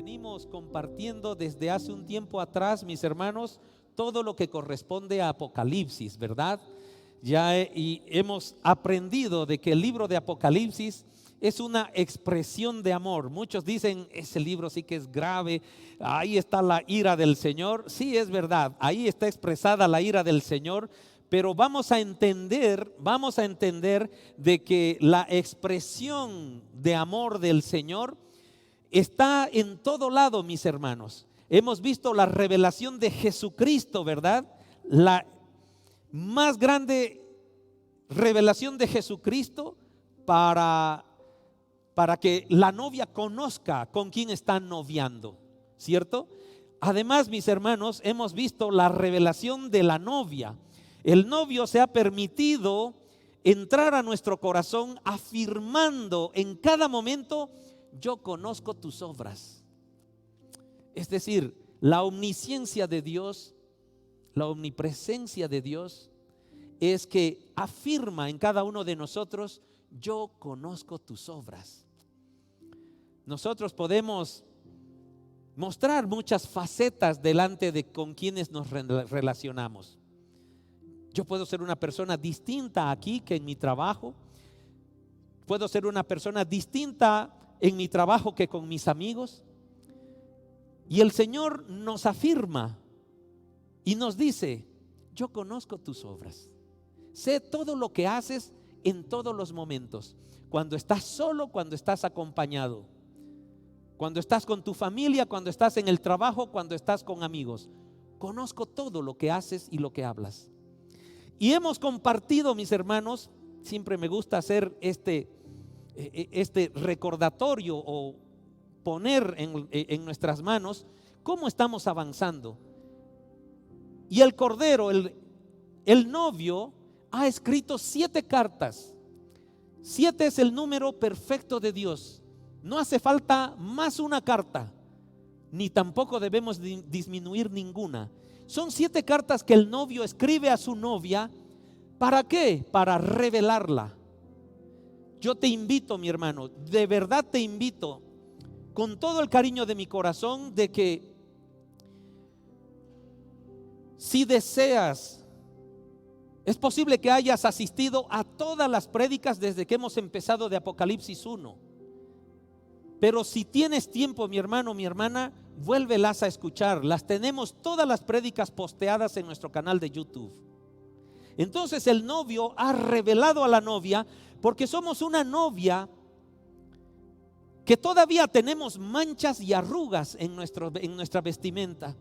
Venimos compartiendo desde hace un tiempo atrás, mis hermanos, todo lo que corresponde a Apocalipsis, ¿verdad? Y hemos aprendido de que el libro de Apocalipsis es una expresión de amor. Muchos dicen, ese libro sí que es grave, ahí está la ira del Señor. Sí, es verdad, ahí está expresada la ira del Señor, pero vamos a entender de que la expresión de amor del Señor está en todo lado, mis hermanos. Hemos visto la revelación de Jesucristo, ¿verdad? La más grande revelación de Jesucristo para que la novia conozca con quién está noviando, ¿cierto? Además, mis hermanos, hemos visto la revelación de la novia. El novio se ha permitido entrar a nuestro corazón afirmando en cada momento: yo conozco tus obras. Es decir, la omnisciencia de Dios, la omnipresencia de Dios es que afirma en cada uno de nosotros: yo conozco tus obras. Nosotros podemos mostrar muchas facetas delante de con quienes nos relacionamos. Yo puedo ser una persona distinta aquí que en mi trabajo. Puedo ser una persona distinta en mi trabajo que con mis amigos. Y el Señor nos afirma y nos dice: yo conozco tus obras. Sé todo lo que haces en todos los momentos. Cuando estás solo, cuando estás acompañado, cuando estás con tu familia, cuando estás en el trabajo, cuando estás con amigos. Conozco todo lo que haces y lo que hablas. Y hemos compartido, mis hermanos, siempre me gusta hacer este recordatorio o poner en nuestras manos cómo estamos avanzando. Y el Cordero, el novio, ha escrito 7 cartas. 7 es el número perfecto de Dios. No hace falta más una carta, ni tampoco debemos disminuir ninguna. Son 7 cartas que el novio escribe a su novia. ¿Para qué? Para revelarla. Yo te invito, mi hermano, de verdad te invito, con todo el cariño de mi corazón, de que si deseas, es posible que hayas asistido a todas las prédicas desde que hemos empezado de Apocalipsis 1. Pero si tienes tiempo, mi hermano, mi hermana, vuélvelas a escuchar. Las tenemos todas las prédicas posteadas en nuestro canal de YouTube. Entonces el novio ha revelado a la novia, porque somos una novia que todavía tenemos manchas y arrugas en nuestra vestimenta.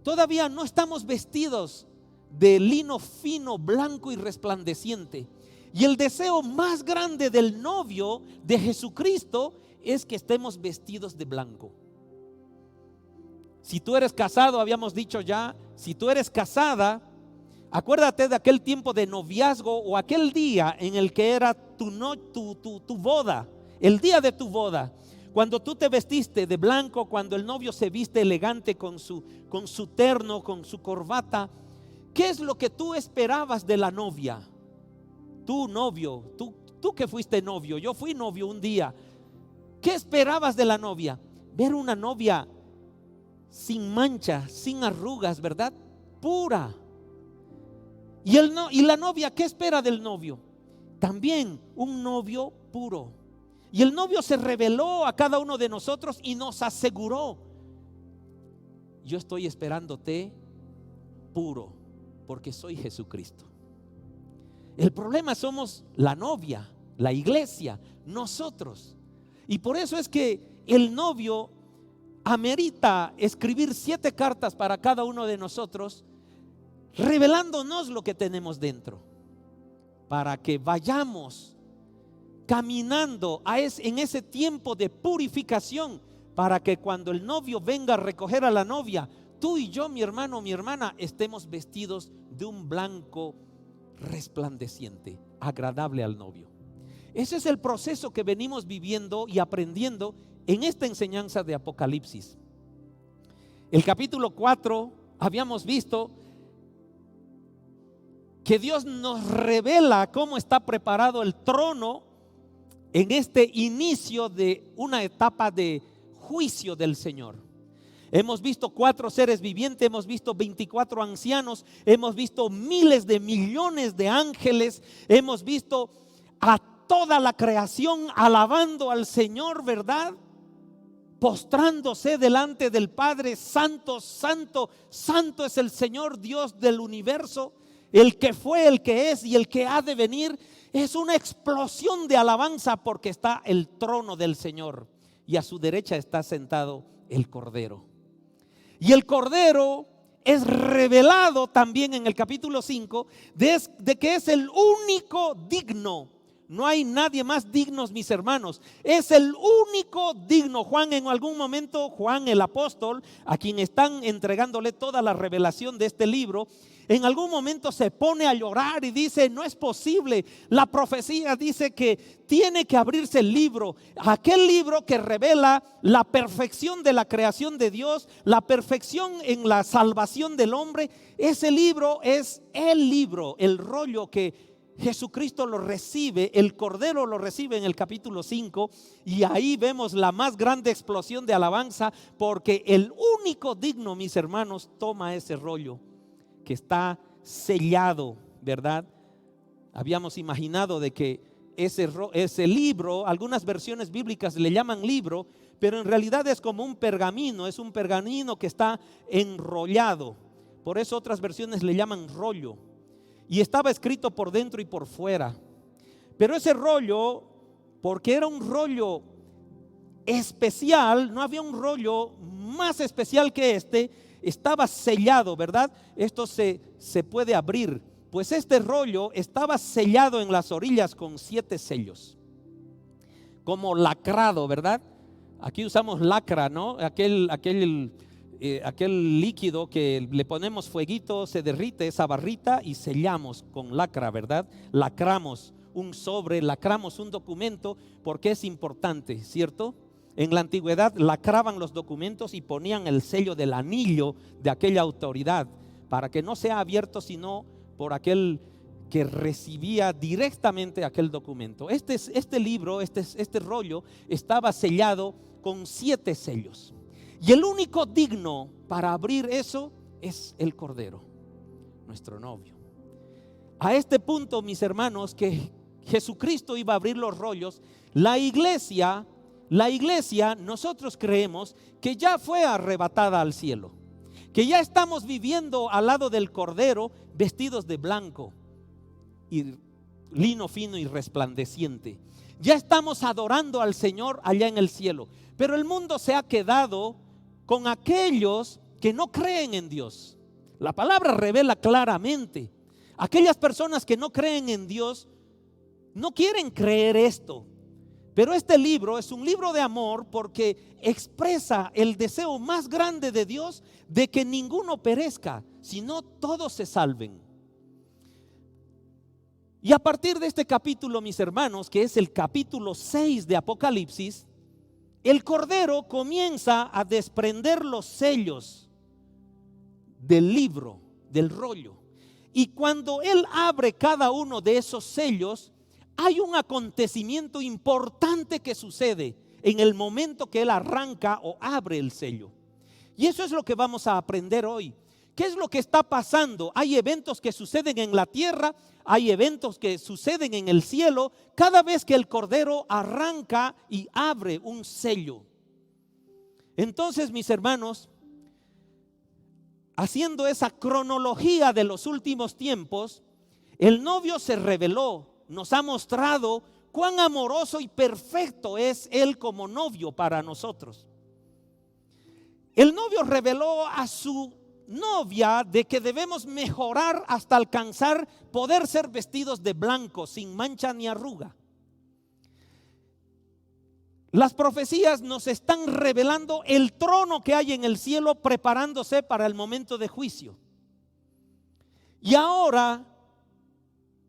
Todavía no estamos vestidos de lino fino, blanco y resplandeciente. Y el deseo más grande del novio de Jesucristo es que estemos vestidos de blanco. Si tú eres casado, habíamos dicho ya, si tú eres casada, acuérdate de aquel tiempo de noviazgo o aquel día en el que era tu boda, el día de tu boda, cuando tú te vestiste de blanco, cuando el novio se viste elegante con su terno, con su corbata. ¿Qué es lo que tú esperabas de la novia? Tú novio, tú que fuiste novio, yo fui novio un día. ¿Qué esperabas de la novia? Ver una novia sin mancha, sin arrugas, ¿verdad? Pura. Y la novia, ¿qué espera del novio? También un novio puro. Y el novio se reveló a cada uno de nosotros y nos aseguró: yo estoy esperándote puro, porque soy Jesucristo. El problema somos la novia, la iglesia, nosotros. Y por eso es que el novio amerita escribir 7 cartas para cada uno de nosotros, revelándonos lo que tenemos dentro, para que vayamos caminando en ese tiempo de purificación, para que cuando el novio venga a recoger a la novia, tú y yo, mi hermano, mi hermana, estemos vestidos de un blanco resplandeciente, agradable al novio. Ese es el proceso que venimos viviendo y aprendiendo en esta enseñanza de Apocalipsis. El capítulo 4 habíamos visto que Dios nos revela cómo está preparado el trono en este inicio de una etapa de juicio del Señor. Hemos visto 4 seres vivientes, hemos visto 24 ancianos, hemos visto miles de millones de ángeles, hemos visto a toda la creación alabando al Señor, ¿verdad? Postrándose delante del Padre. Santo, santo, santo es el Señor Dios del universo, el que fue, el que es y el que ha de venir. Es una explosión de alabanza porque está el trono del Señor y a su derecha está sentado el Cordero. Y el Cordero es revelado también en el capítulo 5 de que es el único digno. No hay nadie más digno, mis hermanos. Es el único digno. Juan, en algún momento, Juan el apóstol, a quien están entregándole toda la revelación de este libro, en algún momento se pone a llorar y dice: no es posible. La profecía dice que tiene que abrirse el libro, aquel libro que revela la perfección de la creación de Dios, la perfección en la salvación del hombre. Ese libro es el libro, el rollo que Jesucristo lo recibe, el Cordero lo recibe en el capítulo 5, y ahí vemos la más grande explosión de alabanza, porque el único digno, mis hermanos, toma ese rollo que está sellado, ¿verdad? Habíamos imaginado de que ese libro, algunas versiones bíblicas le llaman libro, pero en realidad es como un pergamino, es un pergamino que está enrollado. Por eso otras versiones le llaman rollo. Y estaba escrito por dentro y por fuera. Pero ese rollo, porque era un rollo especial, no había un rollo más especial que este, estaba sellado, ¿verdad? Esto se puede abrir. Pues este rollo estaba sellado en las orillas con 7 sellos, como lacrado, ¿verdad? Aquí usamos lacra, ¿no? Aquel líquido que le ponemos fueguito, se derrite esa barrita y sellamos con lacra, ¿verdad? Lacramos un sobre, lacramos un documento porque es importante, ¿cierto? En la antigüedad lacraban los documentos y ponían el sello del anillo de aquella autoridad para que no sea abierto sino por aquel que recibía directamente aquel documento. Este libro, este rollo estaba sellado con 7 sellos. Y el único digno para abrir eso es el Cordero, nuestro novio. A este punto, mis hermanos, que Jesucristo iba a abrir los rollos, la iglesia, nosotros creemos que ya fue arrebatada al cielo, que ya estamos viviendo al lado del Cordero, vestidos de blanco y lino fino y resplandeciente. Ya estamos adorando al Señor allá en el cielo. Pero el mundo se ha quedado con aquellos que no creen en Dios. La palabra revela claramente: aquellas personas que no creen en Dios no quieren creer esto. Pero este libro es un libro de amor porque expresa el deseo más grande de Dios de que ninguno perezca, sino todos se salven. Y a partir de este capítulo, mis hermanos, que es el capítulo 6 de Apocalipsis, el Cordero comienza a desprender los sellos del libro, del rollo. Y cuando Él abre cada uno de esos sellos, hay un acontecimiento importante que sucede en el momento que Él arranca o abre el sello. Y eso es lo que vamos a aprender hoy. ¿Qué es lo que está pasando? Hay eventos que suceden en la tierra, hay eventos que suceden en el cielo cada vez que el Cordero arranca y abre un sello. Entonces, mis hermanos, haciendo esa cronología de los últimos tiempos, el novio se reveló, nos ha mostrado cuán amoroso y perfecto es Él como novio para nosotros. El novio reveló a su novia de que debemos mejorar hasta alcanzar poder ser vestidos de blanco, sin mancha ni arruga. Las profecías nos están revelando el trono que hay en el cielo preparándose para el momento de juicio. Y ahora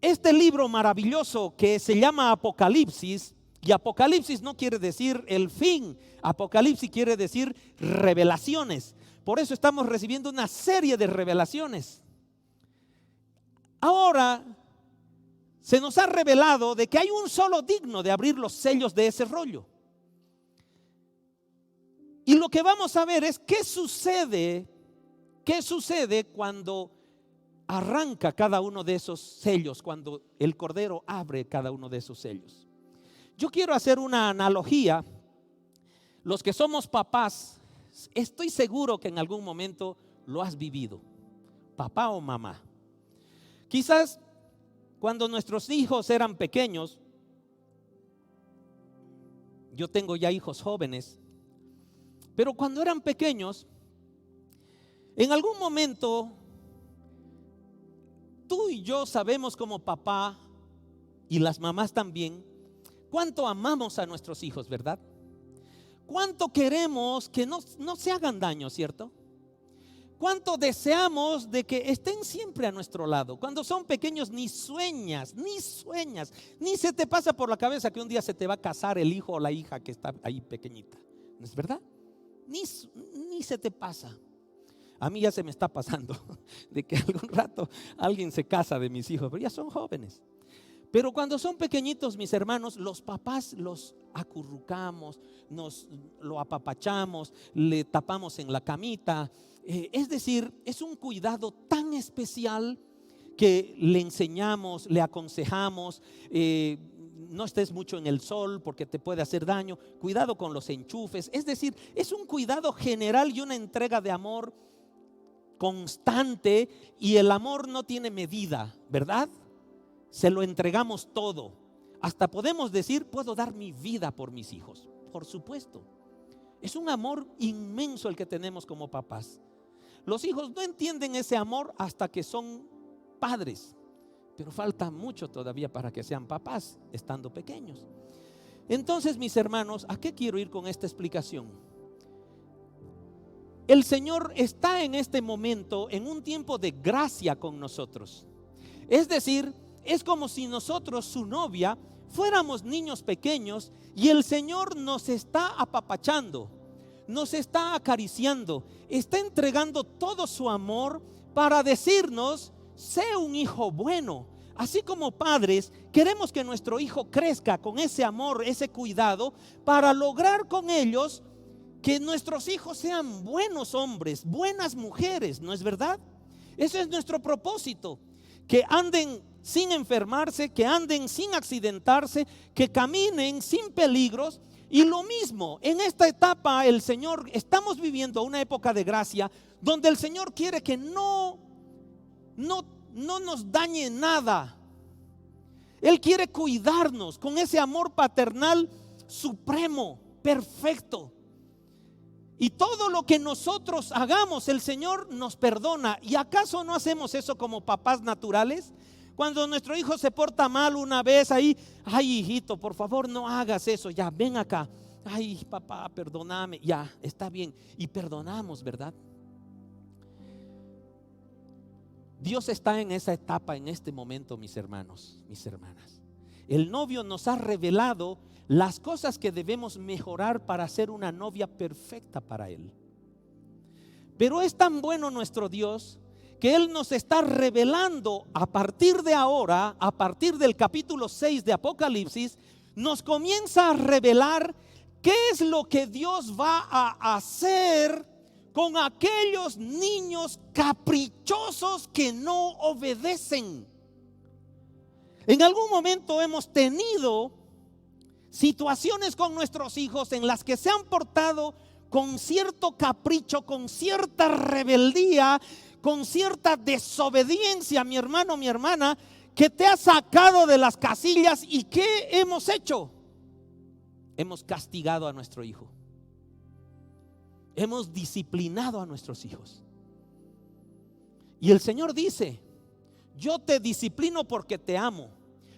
este libro maravilloso que se llama Apocalipsis, y Apocalipsis no quiere decir el fin, Apocalipsis quiere decir revelaciones. Por eso estamos recibiendo una serie de revelaciones. Ahora se nos ha revelado de que hay un solo digno de abrir los sellos de ese rollo. Y lo que vamos a ver es qué sucede cuando arranca cada uno de esos sellos, cuando el Cordero abre cada uno de esos sellos. Yo quiero hacer una analogía. Los que somos papás, estoy seguro que en algún momento lo has vivido, papá o mamá. Quizás cuando nuestros hijos eran pequeños, yo tengo ya hijos jóvenes, pero cuando eran pequeños, en algún momento, tú y yo sabemos como papá, y las mamás también, cuánto amamos a nuestros hijos, ¿verdad? Cuánto queremos que no se hagan daño, ¿cierto? Cuánto deseamos de que estén siempre a nuestro lado. Cuando son pequeños ni sueñas, ni se te pasa por la cabeza que un día se te va a casar el hijo o la hija que está ahí pequeñita. ¿No es verdad? Ni se te pasa. A mí ya se me está pasando de que algún rato alguien se casa de mis hijos, pero ya son jóvenes. Pero cuando son pequeñitos, mis hermanos, los papás los acurrucamos, lo apapachamos, le tapamos en la camita. Es decir, es un cuidado tan especial que le enseñamos, le aconsejamos. No estés mucho en el sol porque te puede hacer daño. Cuidado con los enchufes. Es decir, es un cuidado general y una entrega de amor constante, y el amor no tiene medida, ¿verdad? Se lo entregamos todo. Hasta podemos decir, puedo dar mi vida por mis hijos. Por supuesto. Es un amor inmenso el que tenemos como papás. Los hijos no entienden ese amor hasta que son padres, pero falta mucho todavía para que sean papás estando pequeños. Entonces, mis hermanos, ¿a qué quiero ir con esta explicación? El Señor está en este momento en un tiempo de gracia con nosotros. Es decir, es como si nosotros, su novia, fuéramos niños pequeños y el Señor nos está apapachando, nos está acariciando, está entregando todo su amor para decirnos: sé un hijo bueno. Así como padres, queremos que nuestro hijo crezca con ese amor, ese cuidado, para lograr con ellos que nuestros hijos sean buenos hombres, buenas mujeres, ¿no es verdad? Ese es nuestro propósito, que anden sin enfermarse, que anden sin accidentarse, que caminen sin peligros. Y lo mismo, en esta etapa el Señor, estamos viviendo una época de gracia donde el Señor quiere que no nos dañe nada. Él quiere cuidarnos con ese amor paternal supremo, perfecto. Y todo lo que nosotros hagamos, el Señor nos perdona. ¿Y acaso no hacemos eso como papás naturales? Cuando nuestro hijo se porta mal una vez ahí, ay, hijito, por favor no hagas eso, ya ven acá. Ay, papá, perdóname, ya, está bien. Y perdonamos, ¿verdad? Dios está en esa etapa, en este momento, mis hermanos, mis hermanas. El novio nos ha revelado las cosas que debemos mejorar para ser una novia perfecta para Él. Pero es tan bueno nuestro Dios que Él nos está revelando a partir de ahora, a partir del capítulo 6 de Apocalipsis, nos comienza a revelar qué es lo que Dios va a hacer con aquellos niños caprichosos que no obedecen. En algún momento hemos tenido situaciones con nuestros hijos en las que se han portado con cierto capricho, con cierta rebeldía, con cierta desobediencia, mi hermano, mi hermana, que te ha sacado de las casillas. ¿Y qué hemos hecho? Hemos castigado a nuestro hijo. Hemos disciplinado a nuestros hijos. Y el Señor dice: yo te disciplino porque te amo.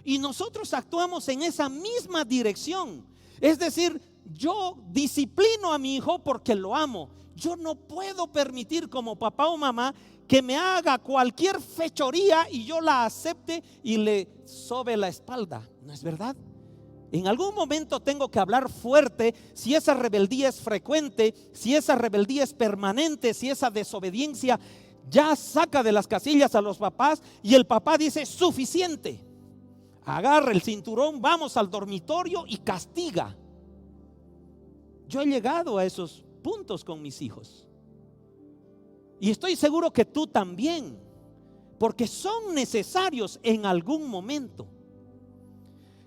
Y nosotros actuamos en esa misma dirección. Es decir, yo disciplino a mi hijo porque lo amo. Yo no puedo permitir como papá o mamá que me haga cualquier fechoría y yo la acepte y le sobe la espalda. ¿No es verdad? En algún momento tengo que hablar fuerte si esa rebeldía es frecuente, si esa rebeldía es permanente, si esa desobediencia ya saca de las casillas a los papás y el papá dice: suficiente. Agarra el cinturón, vamos al dormitorio y castiga. Yo he llegado a esos puntos con mis hijos. Y estoy seguro que tú también, porque son necesarios en algún momento.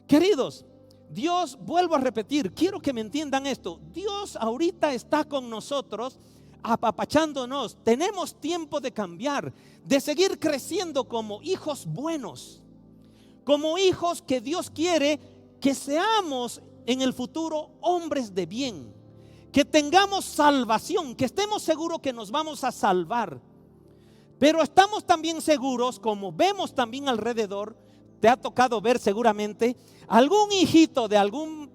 Queridos, Dios, vuelvo a repetir, quiero que me entiendan esto. Dios ahorita está con nosotros, apapachándonos. Tenemos tiempo de cambiar, de seguir creciendo como hijos buenos, como hijos que Dios quiere que seamos en el futuro hombres de bien, que tengamos salvación, que estemos seguros que nos vamos a salvar. Pero estamos también seguros, como vemos también alrededor, te ha tocado ver seguramente algún hijito de algún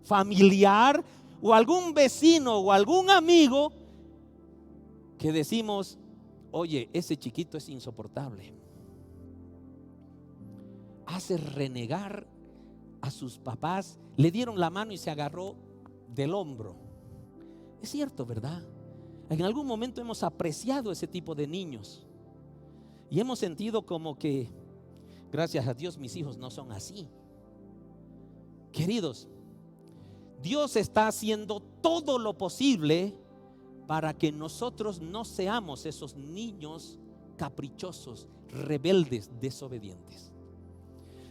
familiar o algún vecino o algún amigo que decimos: oye, ese chiquito es insoportable, hace renegar a sus papás, le dieron la mano y se agarró del hombro. Es cierto, ¿verdad? En algún momento hemos apreciado ese tipo de niños y hemos sentido como que, gracias a Dios, mis hijos no son así. Queridos, Dios está haciendo todo lo posible para que nosotros no seamos esos niños caprichosos, rebeldes, desobedientes.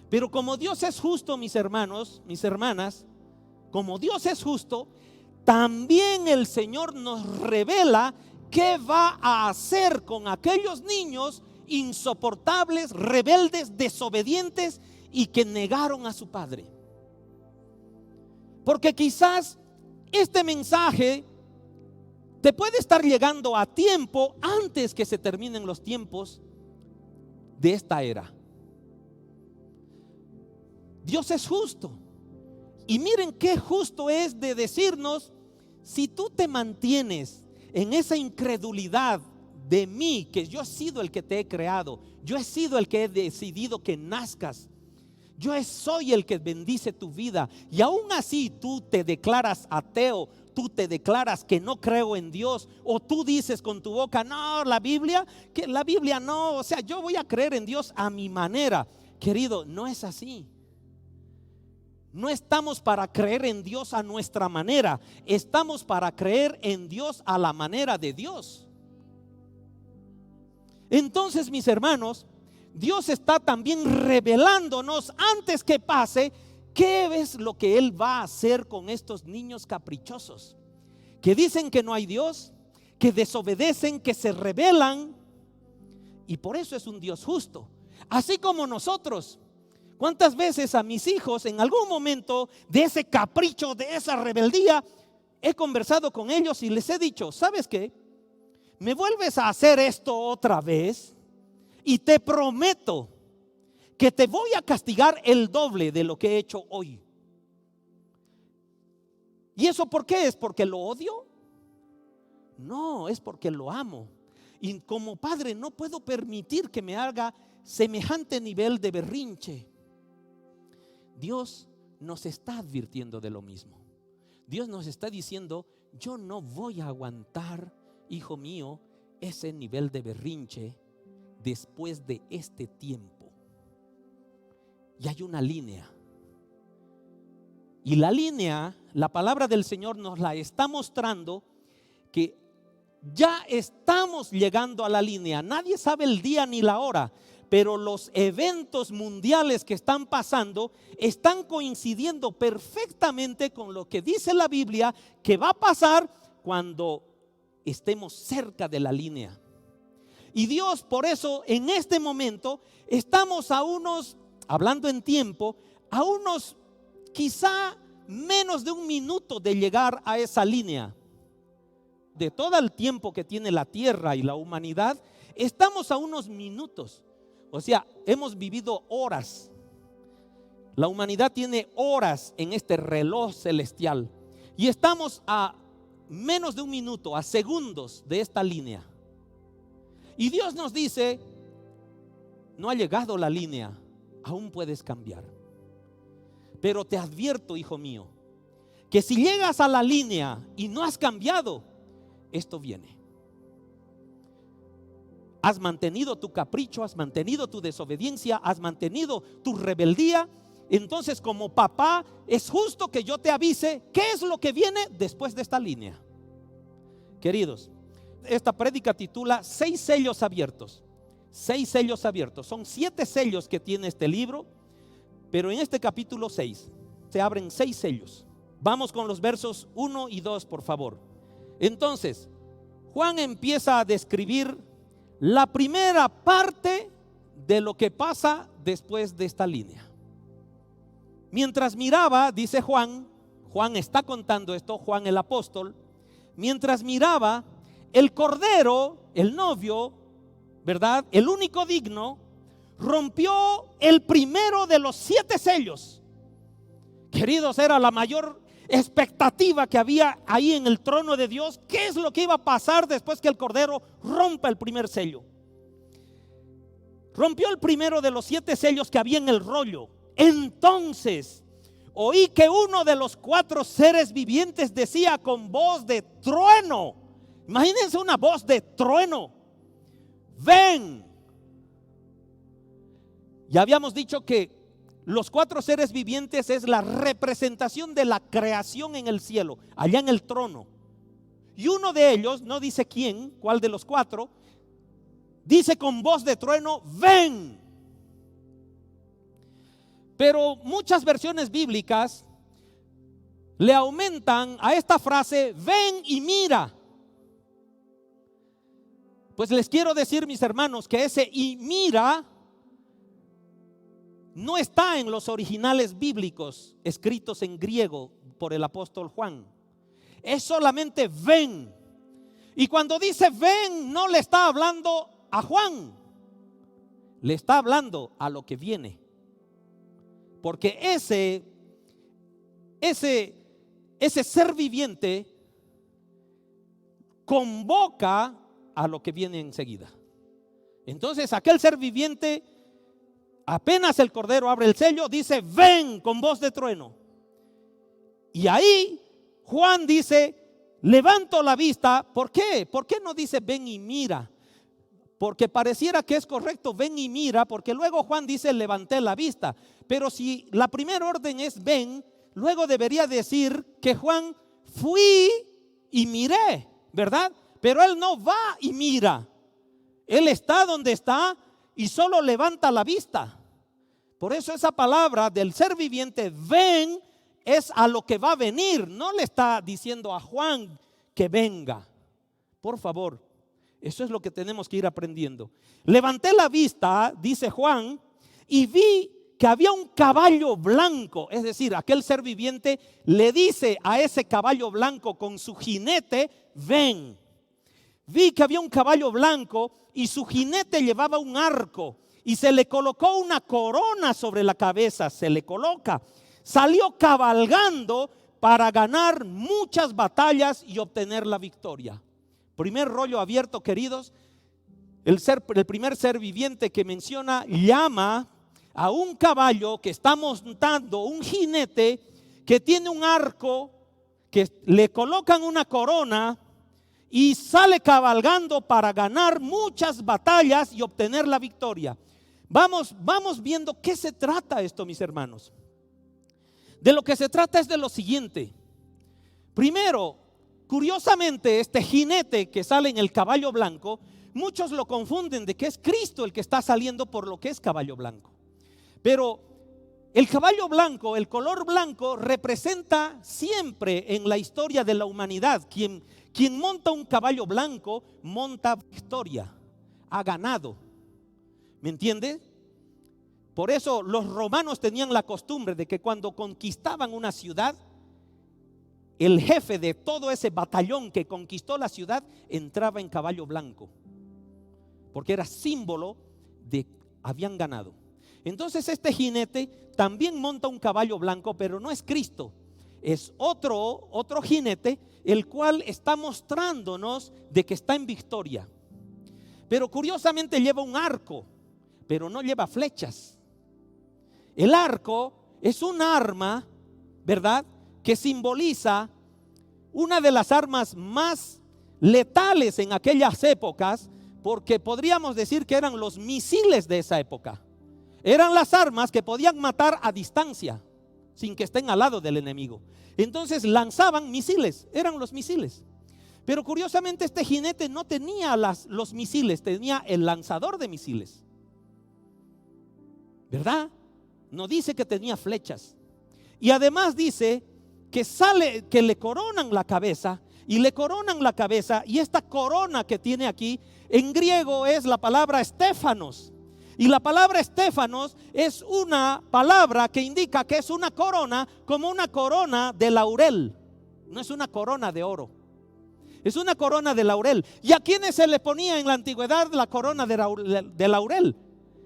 Pero como Dios es justo, mis hermanos, mis hermanas, como Dios es justo, también el Señor nos revela qué va a hacer con aquellos niños insoportables, rebeldes, desobedientes y que negaron a su padre. Porque quizás este mensaje te puede estar llegando a tiempo antes que se terminen los tiempos de esta era. Dios es justo. Y miren qué justo es de decirnos: si tú te mantienes en esa incredulidad de mí, que yo he sido el que te he creado, yo he sido el que he decidido que nazcas, yo soy el que bendice tu vida, y aún así tú te declaras ateo, tú te declaras que no creo en Dios, o tú dices con tu boca: no, la Biblia no, o sea, yo voy a creer en Dios a mi manera. Querido, no es así. No estamos para creer en Dios a nuestra manera, estamos para creer en Dios a la manera de Dios. Entonces, mis hermanos, Dios está también revelándonos antes que pase qué es lo que Él va a hacer con estos niños caprichosos, que dicen que no hay Dios, que desobedecen, que se rebelan, y por eso es un Dios justo. Así como nosotros, ¿cuántas veces a mis hijos en algún momento de ese capricho, de esa rebeldía, he conversado con ellos y les he dicho: ¿sabes qué? Me vuelves a hacer esto otra vez y te prometo que te voy a castigar el doble de lo que he hecho hoy. ¿Y eso por qué? ¿Es porque lo odio? No, es porque lo amo. Y como padre no puedo permitir que me haga semejante nivel de berrinche. Dios nos está advirtiendo de lo mismo. Dios nos está diciendo: yo no voy a aguantar, hijo mío, ese nivel de berrinche después de este tiempo. Y hay una línea. Y la línea, la palabra del Señor nos la está mostrando, que ya estamos llegando a la línea. Nadie sabe el día ni la hora, pero los eventos mundiales que están pasando están coincidiendo perfectamente con lo que dice la Biblia que va a pasar cuando estemos cerca de la línea. Y Dios, por eso en este momento estamos a unos, hablando en tiempo, a unos quizá menos de un minuto de llegar a esa línea. De todo el tiempo que tiene la tierra y la humanidad, estamos a unos minutos. O sea, hemos vivido horas. La humanidad tiene horas en este reloj celestial y estamos a menos de un minuto, a segundos de esta línea. Y Dios nos dice: no ha llegado la línea, aún puedes cambiar. Pero te advierto, hijo mío, que si llegas a la línea y no has cambiado, esto viene. Has mantenido tu capricho, has mantenido tu desobediencia, has mantenido tu rebeldía. Entonces, como papá, es justo que yo te avise qué es lo que viene después de esta línea. Queridos, esta prédica titula 6 sellos abiertos. 6 sellos abiertos. Son 7 sellos que tiene este libro, pero en este capítulo 6 se abren 6 sellos. Vamos con los versos 1 y 2, por favor. Entonces, Juan empieza a describir la primera parte de lo que pasa después de esta línea. Mientras miraba, dice Juan está contando esto, Juan el apóstol, mientras miraba, el cordero, el novio, ¿verdad? El único digno, rompió el primero de los 7 sellos. Queridos, era la mayor expectativa que había ahí en el trono de Dios. ¿Qué es lo que iba a pasar después que el cordero rompa el primer sello? Rompió el primero de los 7 sellos que había en el rollo. Entonces oí que uno de los 4 seres vivientes decía con voz de trueno. Imagínense una voz de trueno: ven. Ya habíamos dicho que los 4 seres vivientes es la representación de la creación en el cielo, allá en el trono. Y uno de ellos, no dice quién, cuál de los 4, dice con voz de trueno: ven. Pero muchas versiones bíblicas le aumentan a esta frase: ven y mira. Pues les quiero decir, mis hermanos, que ese "y mira" no está en los originales bíblicos escritos en griego por el apóstol Juan. Es solamente ven. Y cuando dice ven, no le está hablando a Juan, le está hablando a lo que viene. Porque ese ser viviente convoca a lo que viene enseguida. Entonces aquel ser viviente, apenas el cordero abre el sello, dice ven con voz de trueno. Y ahí Juan dice: levanto la vista. ¿Por qué? ¿Por qué no dice ven y mira? Porque pareciera que es correcto ven y mira, porque luego Juan dice levanté la vista. Pero si la primera orden es ven, luego debería decir que Juan fui y miré, ¿verdad? Pero él no va y mira. Él está donde está y solo levanta la vista. Por eso esa palabra del ser viviente ven es a lo que va a venir. No le está diciendo a Juan que venga. Por favor, eso es lo que tenemos que ir aprendiendo. Levanté la vista, dice Juan, y vi que había un caballo blanco. Es decir, aquel ser viviente le dice a ese caballo blanco con su jinete: ven. Vi que había un caballo blanco y su jinete llevaba un arco y se le colocó una corona sobre la cabeza. Se le coloca. Salió cabalgando para ganar muchas batallas y obtener la victoria. Primer rollo abierto, queridos. El primer ser viviente que menciona llama a un caballo que está montando un jinete que tiene un arco, que le colocan una corona y sale cabalgando para ganar muchas batallas y obtener la victoria. Vamos viendo qué se trata esto, mis hermanos. De lo que se trata es de lo siguiente. Primero, curiosamente, este jinete que sale en el caballo blanco, muchos lo confunden de que es Cristo el que está saliendo por lo que es caballo blanco. Pero el caballo blanco, el color blanco, representa siempre en la historia de la humanidad. Quien monta un caballo blanco monta victoria, ha ganado. ¿Me entiende? Por eso los romanos tenían la costumbre de que cuando conquistaban una ciudad, el jefe de todo ese batallón que conquistó la ciudad entraba en caballo blanco, porque era símbolo de que habían ganado. Entonces este jinete también monta un caballo blanco, pero no es Cristo, es otro jinete, el cual está mostrándonos de que está en victoria. Pero curiosamente lleva un arco, pero no lleva flechas. El arco es un arma, ¿verdad?, que simboliza una de las armas más letales en aquellas épocas, porque podríamos decir que eran los misiles de esa época. Eran las armas que podían matar a distancia, sin que estén al lado del enemigo. Entonces lanzaban misiles, eran los misiles. Pero curiosamente este jinete no tenía los misiles, tenía el lanzador de misiles, ¿verdad? No dice que tenía flechas. Y además dice que le coronan la cabeza. Y le coronan la cabeza. Y esta corona que tiene aquí en griego es la palabra estéfanos. Y la palabra estéfanos es una palabra que indica que es una corona, como una corona de laurel. No es una corona de oro, es una corona de laurel. ¿Y a quiénes se le ponía en la antigüedad la corona de laurel?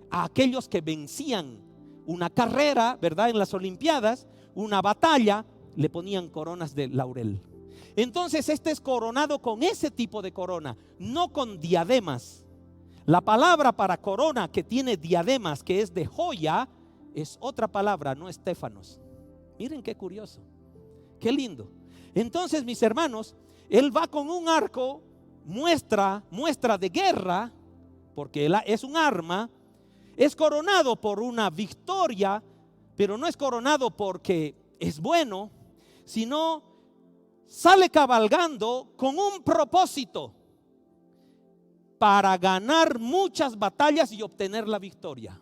A aquellos que vencían una carrera, ¿verdad? En las Olimpiadas, una batalla, le ponían coronas de laurel. Entonces este es coronado con ese tipo de corona, no con diademas. La palabra para corona que tiene diademas, que es de joya, es otra palabra, no estéfanos. Miren qué curioso, qué lindo. Entonces, mis hermanos, él va con un arco, muestra de guerra, porque él es un arma. Es coronado por una victoria, pero no es coronado porque es bueno, sino sale cabalgando con un propósito: para ganar muchas batallas y obtener la victoria.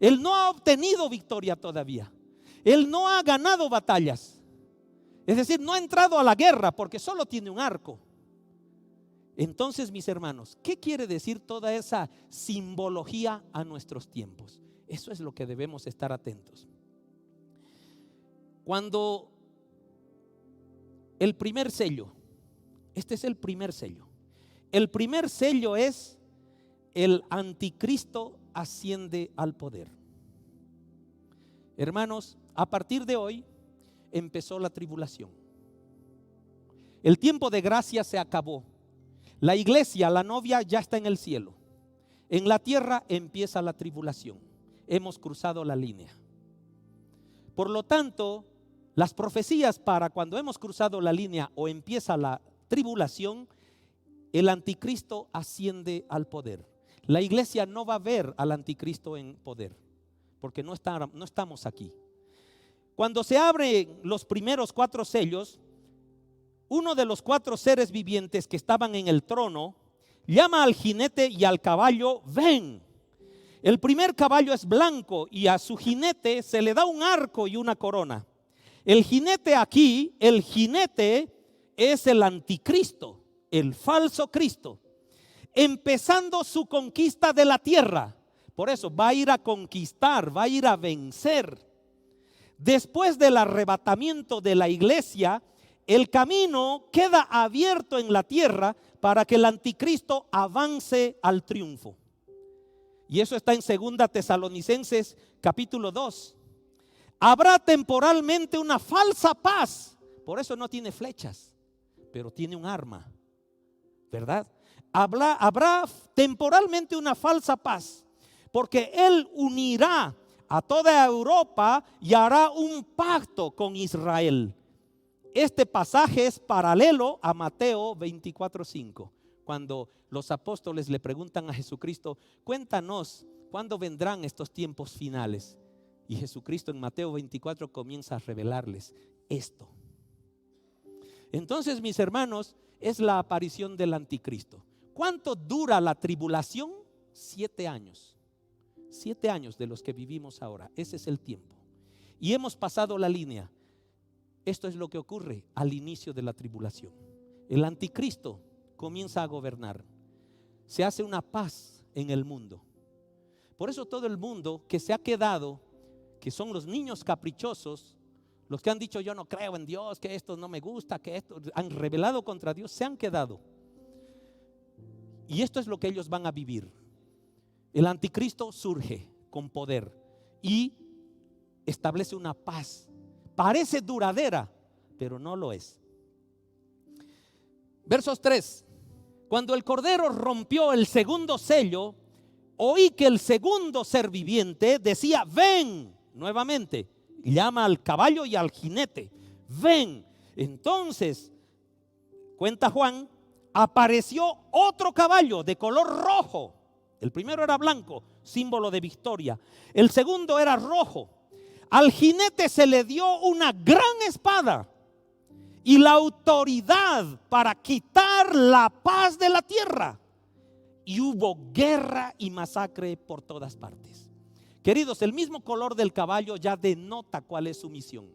Él no ha obtenido victoria todavía. Él no ha ganado batallas. Es decir, no ha entrado a la guerra porque solo tiene un arco. Entonces, mis hermanos, ¿qué quiere decir toda esa simbología a nuestros tiempos? Eso es lo que debemos estar atentos. Cuando el primer sello, este es el primer sello. El primer sello es: el anticristo asciende al poder. Hermanos, a partir de hoy empezó la tribulación. El tiempo de gracia se acabó. La iglesia, la novia, ya está en el cielo. En la tierra empieza la tribulación. Hemos cruzado la línea. Por lo tanto, las profecías para cuando hemos cruzado la línea o empieza la tribulación, el anticristo asciende al poder. La iglesia no va a ver al anticristo en poder, porque no estamos aquí. Cuando se abren los primeros 4 sellos, uno de los 4 seres vivientes que estaban en el trono llama al jinete y al caballo: ven. El primer caballo es blanco y a su jinete se le da un arco y una corona. El jinete aquí, el jinete es el anticristo, el falso Cristo, empezando su conquista de la tierra. Por eso va a ir a conquistar, va a ir a vencer. Después del arrebatamiento de la iglesia, el camino queda abierto en la tierra para que el anticristo avance al triunfo. Y eso está en 2 Tesalonicenses capítulo 2. Habrá temporalmente una falsa paz. Por eso no tiene flechas, pero tiene un arma, ¿verdad? Habrá temporalmente una falsa paz, porque él unirá a toda Europa y hará un pacto con Israel. Este pasaje es paralelo a Mateo 24:5, cuando los apóstoles le preguntan a Jesucristo: cuéntanos, ¿cuándo vendrán estos tiempos finales? Y Jesucristo en Mateo 24 comienza a revelarles esto. Entonces, mis hermanos, es la aparición del anticristo. ¿Cuánto dura la tribulación? 7 años. 7 años de los que vivimos ahora. Ese es el tiempo. Y hemos pasado la línea. Esto es lo que ocurre al inicio de la tribulación. El anticristo comienza a gobernar. Se hace una paz en el mundo. Por eso todo el mundo que se ha quedado, que son los niños caprichosos, los que han dicho: yo no creo en Dios, que esto no me gusta, que esto, han rebelado contra Dios, se han quedado. Y esto es lo que ellos van a vivir. El anticristo surge con poder y establece una paz. Parece duradera, pero no lo es. Versos 3. Cuando el Cordero rompió el segundo sello, oí que el segundo ser viviente decía: ven. Nuevamente llama al caballo y al jinete: ven. Entonces, cuenta Juan, apareció otro caballo de color rojo. El primero era blanco, símbolo de victoria. El segundo era rojo. Al jinete se le dio una gran espada y la autoridad para quitar la paz de la tierra. Y hubo guerra y masacre por todas partes. Queridos, el mismo color del caballo ya denota cuál es su misión.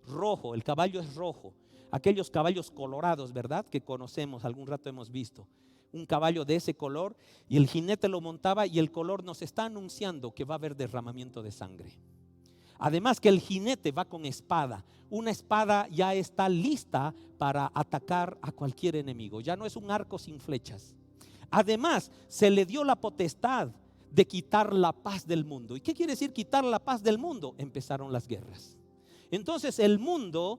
Rojo, el caballo es rojo. Aquellos caballos colorados, ¿verdad? Que conocemos, algún rato hemos visto. Un caballo de ese color, y el jinete lo montaba, y el color nos está anunciando que va a haber derramamiento de sangre. Además que el jinete va con espada. Una espada ya está lista para atacar a cualquier enemigo. Ya no es un arco sin flechas. Además, se le dio la potestad de quitar la paz del mundo. ¿Y qué quiere decir quitar la paz del mundo? Empezaron las guerras. Entonces el mundo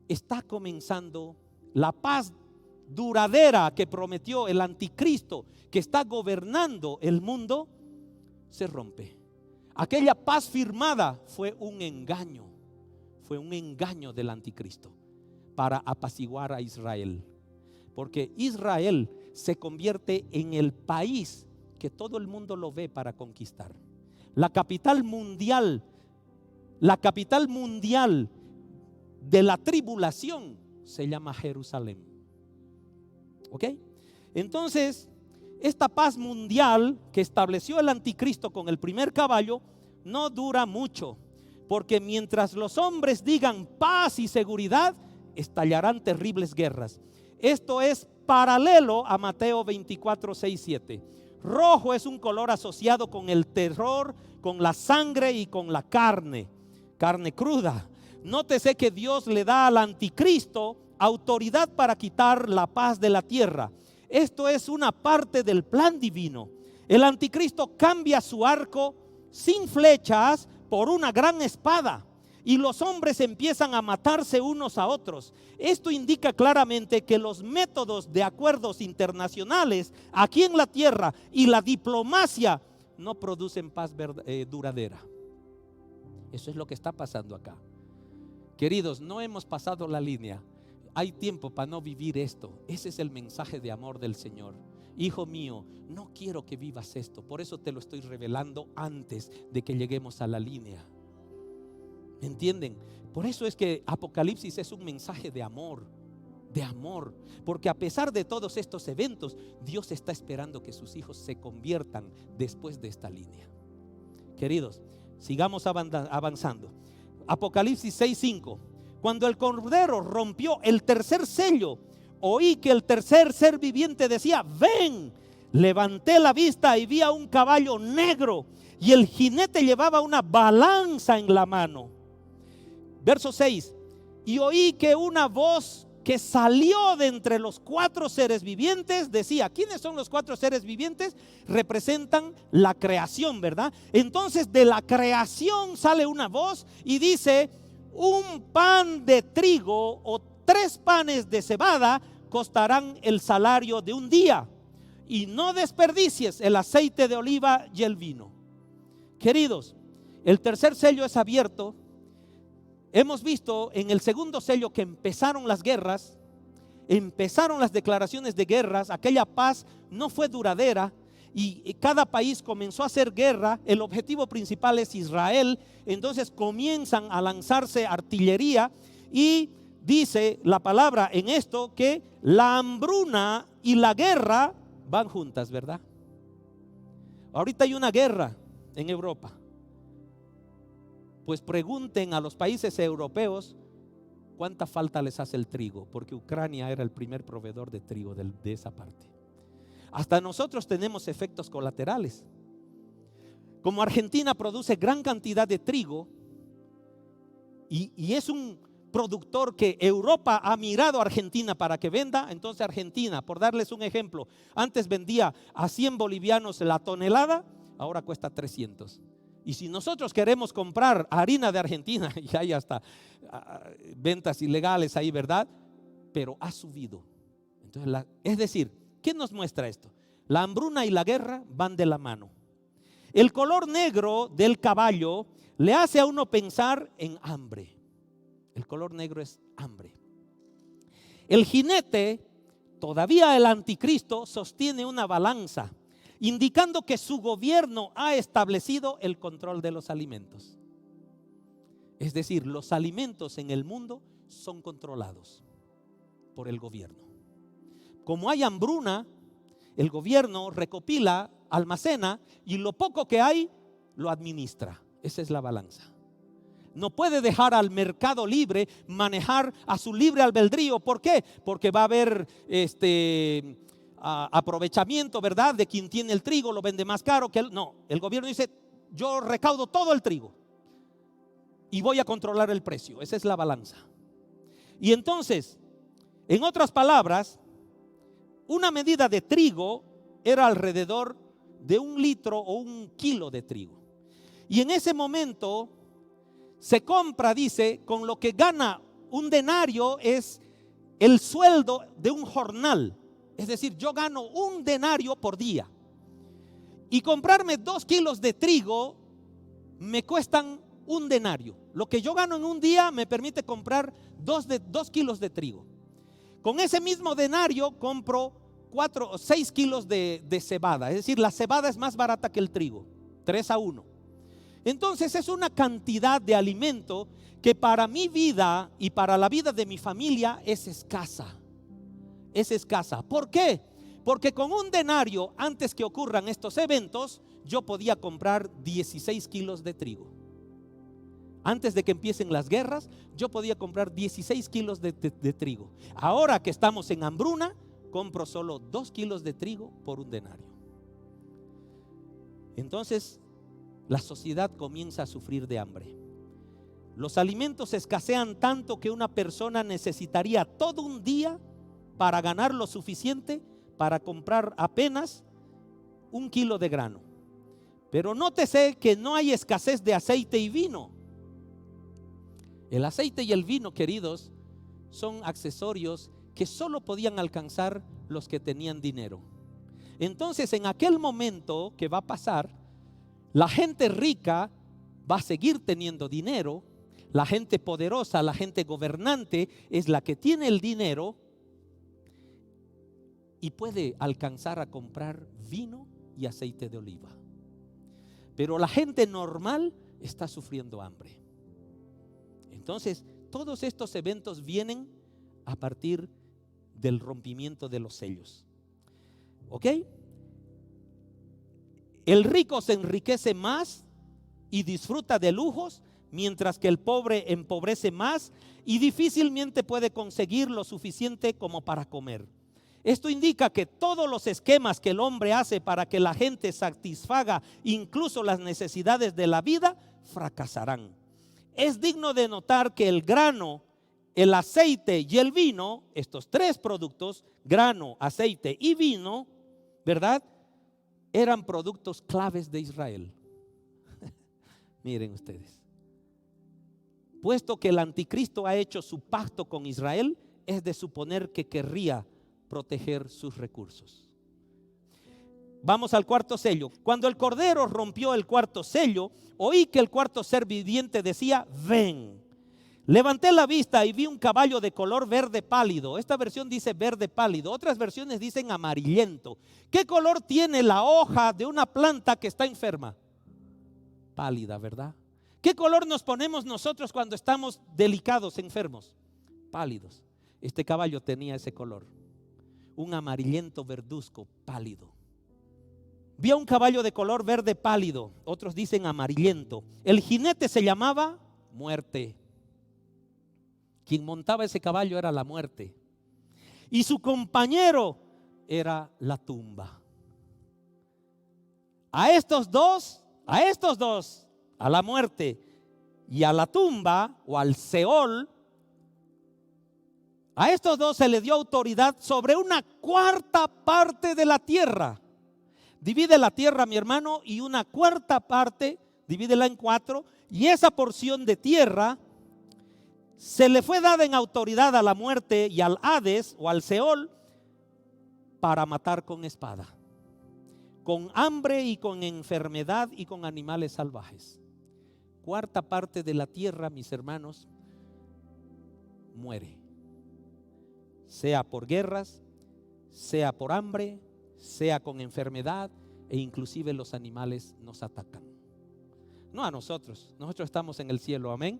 está comenzando, la paz duradera que prometió el anticristo, que está gobernando el mundo, se rompe. Aquella paz firmada fue un engaño del anticristo para apaciguar a Israel. Porque Israel se convierte en el país que todo el mundo lo ve para conquistar. La capital mundial de la tribulación se llama Jerusalén. ¿Ok? Entonces, esta paz mundial que estableció el anticristo con el primer caballo no dura mucho, porque mientras los hombres digan paz y seguridad, estallarán terribles guerras. Esto es paralelo a Mateo 24, 6, 7. Rojo es un color asociado con el terror, con la sangre y con la carne cruda. Nótese que Dios le da al anticristo autoridad para quitar la paz de la tierra. Esto es una parte del plan divino. El anticristo cambia su arco sin flechas por una gran espada, y los hombres empiezan a matarse unos a otros. Esto indica claramente que los métodos de acuerdos internacionales aquí en la tierra y la diplomacia no producen paz duradera. Eso es lo que está pasando acá. Queridos, no hemos pasado la línea. Hay tiempo para no vivir esto. Ese es el mensaje de amor del Señor. Hijo mío, no quiero que vivas esto. Por eso te lo estoy revelando antes de que lleguemos a la línea. ¿Me entienden? Por eso es que Apocalipsis es un mensaje de amor. De amor. Porque a pesar de todos estos eventos, Dios está esperando que sus hijos se conviertan después de esta línea. Queridos, sigamos avanzando. Apocalipsis 6:5. Cuando el cordero rompió el tercer sello, oí que el tercer ser viviente decía: ven. Levanté la vista y vi a un caballo negro, y el jinete llevaba una balanza en la mano. Verso 6. Y oí que una voz que salió de entre los cuatro seres vivientes decía: ¿quiénes son los cuatro seres vivientes? Representan la creación, ¿verdad? Entonces de la creación sale una voz y dice: un pan de trigo o 3 panes de cebada costarán el salario de un día, y no desperdicies el aceite de oliva y el vino. Queridos, el tercer sello es abierto. Hemos visto en el segundo sello que empezaron las guerras, empezaron las declaraciones de guerras. Aquella paz no fue duradera y cada país comenzó a hacer guerra. El objetivo principal es Israel. Entonces comienzan a lanzarse artillería, y dice la palabra en esto que la hambruna y la guerra van juntas, ¿verdad? Ahorita hay una guerra en Europa. Pues pregunten a los países europeos cuánta falta les hace el trigo, porque Ucrania era el primer proveedor de trigo de esa parte. Hasta nosotros tenemos efectos colaterales. Como Argentina produce gran cantidad de trigo y es un productor que Europa ha mirado a Argentina para que venda, entonces Argentina, por darles un ejemplo, antes vendía a 100 bolivianos la tonelada, ahora cuesta 300. Y si nosotros queremos comprar harina de Argentina, y hay hasta ventas ilegales ahí, ¿verdad? Pero ha subido. Entonces, es decir, ¿qué nos muestra esto? La hambruna y la guerra van de la mano. El color negro del caballo le hace a uno pensar en hambre. El color negro es hambre. El jinete, todavía el anticristo, sostiene una balanza, indicando que su gobierno ha establecido el control de los alimentos. Es decir, los alimentos en el mundo son controlados por el gobierno. Como hay hambruna, el gobierno recopila, almacena y lo poco que hay lo administra. Esa es la balanza. No puede dejar al mercado libre manejar a su libre albedrío. ¿Por qué? Porque va a haber aprovechamiento, ¿verdad? De quien tiene el trigo, lo vende más caro que él. No, el gobierno dice: yo recaudo todo el trigo y voy a controlar el precio. Esa es la balanza. Y entonces, en otras palabras, una medida de trigo era alrededor de 1 litro o 1 kilo de trigo. Y en ese momento se compra, dice, con lo que gana un denario, es el sueldo de un jornal. Es decir, yo gano 1 denario por día. Y comprarme 2 kilos de trigo me cuestan 1 denario. Lo que yo gano en un día me permite comprar 2 kilos de trigo. Con ese mismo denario compro 4 o 6 kilos de cebada. Es decir, la cebada es más barata que el trigo, 3-1. Entonces es una cantidad de alimento que para mi vida y para la vida de mi familia es escasa. Es escasa. ¿Por qué? Porque con 1 denario, antes que ocurran estos eventos, yo podía comprar 16 kilos de trigo. Antes de que empiecen las guerras, yo podía comprar 16 kilos de trigo. Ahora que estamos en hambruna, compro solo 2 kilos de trigo por 1 denario. Entonces, la sociedad comienza a sufrir de hambre. Los alimentos escasean tanto que una persona necesitaría todo un día para ganar lo suficiente para comprar apenas 1 kilo de grano. Pero nótese que no hay escasez de aceite y vino. El aceite y el vino, queridos, son accesorios que solo podían alcanzar los que tenían dinero. Entonces, en aquel momento que va a pasar, la gente rica va a seguir teniendo dinero. La gente poderosa, la gente gobernante es la que tiene el dinero y puede alcanzar a comprar vino y aceite de oliva. Pero la gente normal está sufriendo hambre. Entonces, todos estos eventos vienen a partir del rompimiento de los sellos. ¿Ok? El rico se enriquece más y disfruta de lujos, mientras que el pobre empobrece más y difícilmente puede conseguir lo suficiente como para comer. Esto indica que todos los esquemas que el hombre hace para que la gente satisfaga incluso las necesidades de la vida fracasarán. Es digno de notar que el grano, el aceite y el vino, estos 3 productos, grano, aceite y vino, ¿verdad?, eran productos claves de Israel. Miren ustedes. Puesto que el anticristo ha hecho su pacto con Israel, es de suponer que querría proteger sus recursos. Vamos al 4º sello. Cuando el Cordero rompió el 4º sello, oí que el 4º ser viviente decía: ven. Levanté la vista y vi un caballo de color verde pálido. Esta versión dice verde pálido, otras versiones dicen amarillento. ¿Qué color tiene la hoja de una planta que está enferma? Pálida, ¿verdad? ¿Qué color nos ponemos nosotros cuando estamos delicados, enfermos? Pálidos. Este caballo tenía ese color, un amarillento verduzco pálido. Vi a un caballo de color verde pálido, otros dicen amarillento. El jinete se llamaba Muerte. Quien montaba ese caballo era la muerte. Y su compañero era la tumba. A estos dos, a la muerte y a la tumba o al Seol, a estos dos se le dio autoridad sobre una 1/4 parte de la tierra. Divide la tierra, mi hermano, y una 1/4 parte, divídela en 4, y esa porción de tierra se le fue dada en autoridad a la muerte y al Hades o al Seol para matar con espada, con hambre y con enfermedad y con animales salvajes. 1/4 parte de la tierra, mis hermanos, muere, sea por guerras, sea por hambre, sea con enfermedad, e inclusive los animales nos atacan. No a nosotros, nosotros estamos en el cielo, amén.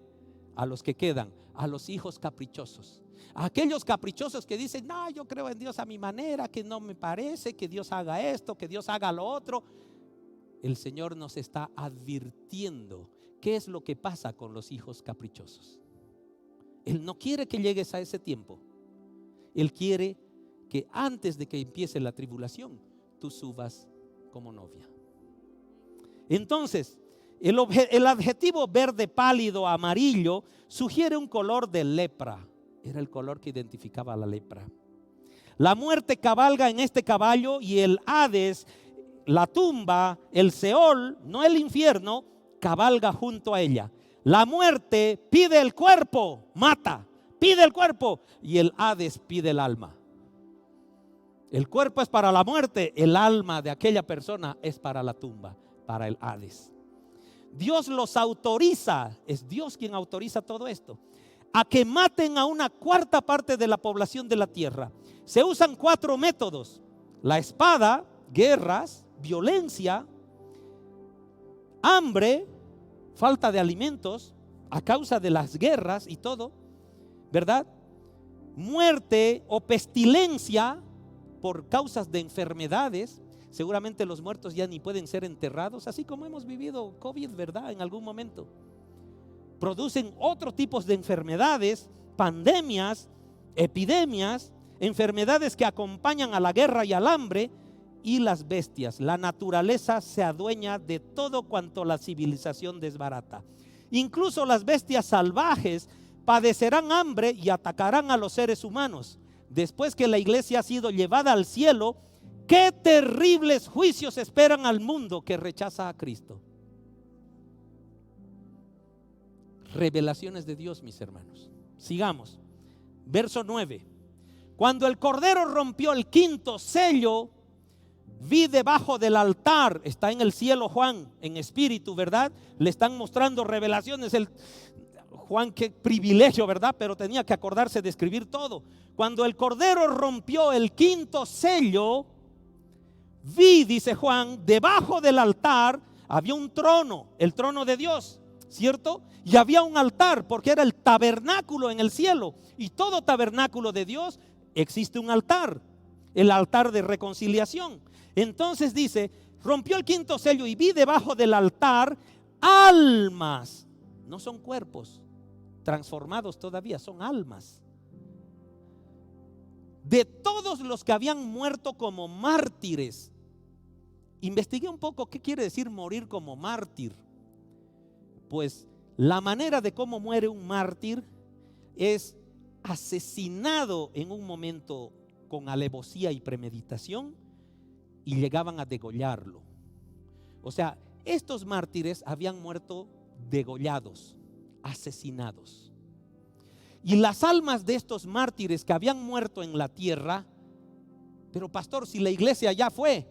a los que quedan, a los hijos caprichosos. A aquellos caprichosos que dicen, no, yo creo en Dios a mi manera, que no me parece que Dios haga esto, que Dios haga lo otro. El Señor nos está advirtiendo qué es lo que pasa con los hijos caprichosos. Él no quiere que llegues a ese tiempo. Él quiere que antes de que empiece la tribulación, tú subas como novia. Entonces, el adjetivo verde pálido amarillo sugiere un color de lepra. Era el color que identificaba a la lepra. La muerte cabalga en este caballo y el Hades, la tumba, el Seol, no el infierno, cabalga junto a ella. La muerte pide el cuerpo, mata, pide el cuerpo, y el Hades pide el alma. El cuerpo es para la muerte, el alma de aquella persona es para la tumba, para el Hades. Dios los autoriza, es Dios quien autoriza todo esto, a que maten a una cuarta parte de la población de la tierra. Se usan 4 métodos: la espada, guerras, violencia, hambre, falta de alimentos a causa de las guerras y todo, ¿verdad? Muerte o pestilencia por causas de enfermedades. Seguramente los muertos ya ni pueden ser enterrados, así como hemos vivido COVID, ¿verdad? En algún momento. Producen otro tipo de enfermedades, pandemias, epidemias, enfermedades que acompañan a la guerra y al hambre. Y las bestias, la naturaleza se adueña de todo cuanto la civilización desbarata. Incluso las bestias salvajes padecerán hambre y atacarán a los seres humanos. Después que la iglesia ha sido llevada al cielo, qué terribles juicios esperan al mundo que rechaza a Cristo. Revelaciones de Dios, mis hermanos. Sigamos. Verso 9. Cuando el Cordero rompió el 5º sello, vi debajo del altar, está en el cielo Juan, en espíritu, ¿verdad? Le están mostrando revelaciones. Juan, qué privilegio, ¿verdad? Pero tenía que acordarse de escribir todo. Cuando el Cordero rompió el 5º sello, vi, dice Juan, debajo del altar había un trono, el trono de Dios, ¿cierto? Y había un altar, porque era el tabernáculo en el cielo. Y todo tabernáculo de Dios existe un altar, el altar de reconciliación. Entonces dice, rompió el 5º sello y vi debajo del altar almas. No son cuerpos transformados todavía, son almas. De todos los que habían muerto como mártires. Investigué un poco qué quiere decir morir como mártir. Pues la manera de cómo muere un mártir es asesinado en un momento con alevosía y premeditación, y llegaban a degollarlo. O sea, estos mártires habían muerto degollados, asesinados. Y las almas de estos mártires que habían muerto en la tierra, pero pastor, si la iglesia ya fue,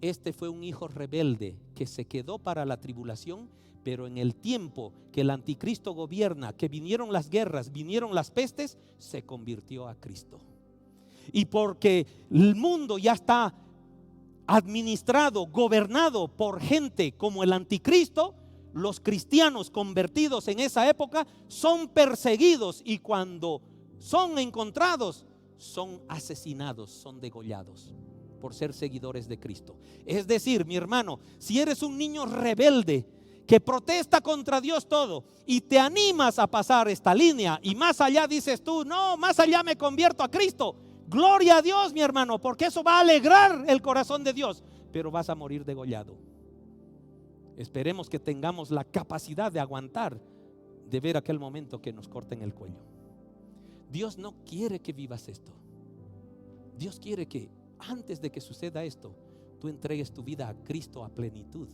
este fue un hijo rebelde que se quedó para la tribulación, pero en el tiempo que el anticristo gobierna, que vinieron las guerras, vinieron las pestes, se convirtió a Cristo. Y porque el mundo ya está administrado, gobernado por gente como el anticristo, los cristianos convertidos en esa época son perseguidos, y cuando son encontrados son asesinados, son degollados por ser seguidores de Cristo. Es decir, mi hermano, si eres un niño rebelde que protesta contra Dios todo y te animas a pasar esta línea y más allá dices tú, no, más allá me convierto a Cristo, gloria a Dios, mi hermano, porque eso va a alegrar el corazón de Dios, pero vas a morir degollado. Esperemos que tengamos la capacidad de aguantar, de ver aquel momento que nos corten el cuello. Dios no quiere que vivas esto. Dios quiere que antes de que suceda esto, tú entregues tu vida a Cristo a plenitud.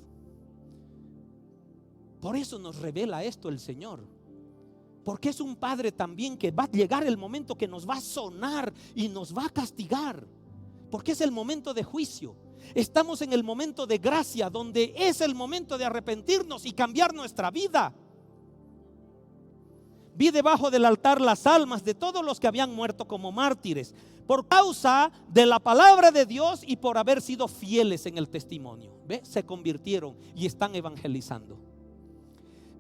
Por eso nos revela esto el Señor, porque es un Padre también que va a llegar el momento que nos va a sonar y nos va a castigar, porque es el momento de juicio. Estamos en el momento de gracia, donde es el momento de arrepentirnos y cambiar nuestra vida. Vi debajo del altar las almas de todos los que habían muerto como mártires, por causa de la palabra de Dios y por haber sido fieles en el testimonio. ¿Ve? Se convirtieron y están evangelizando.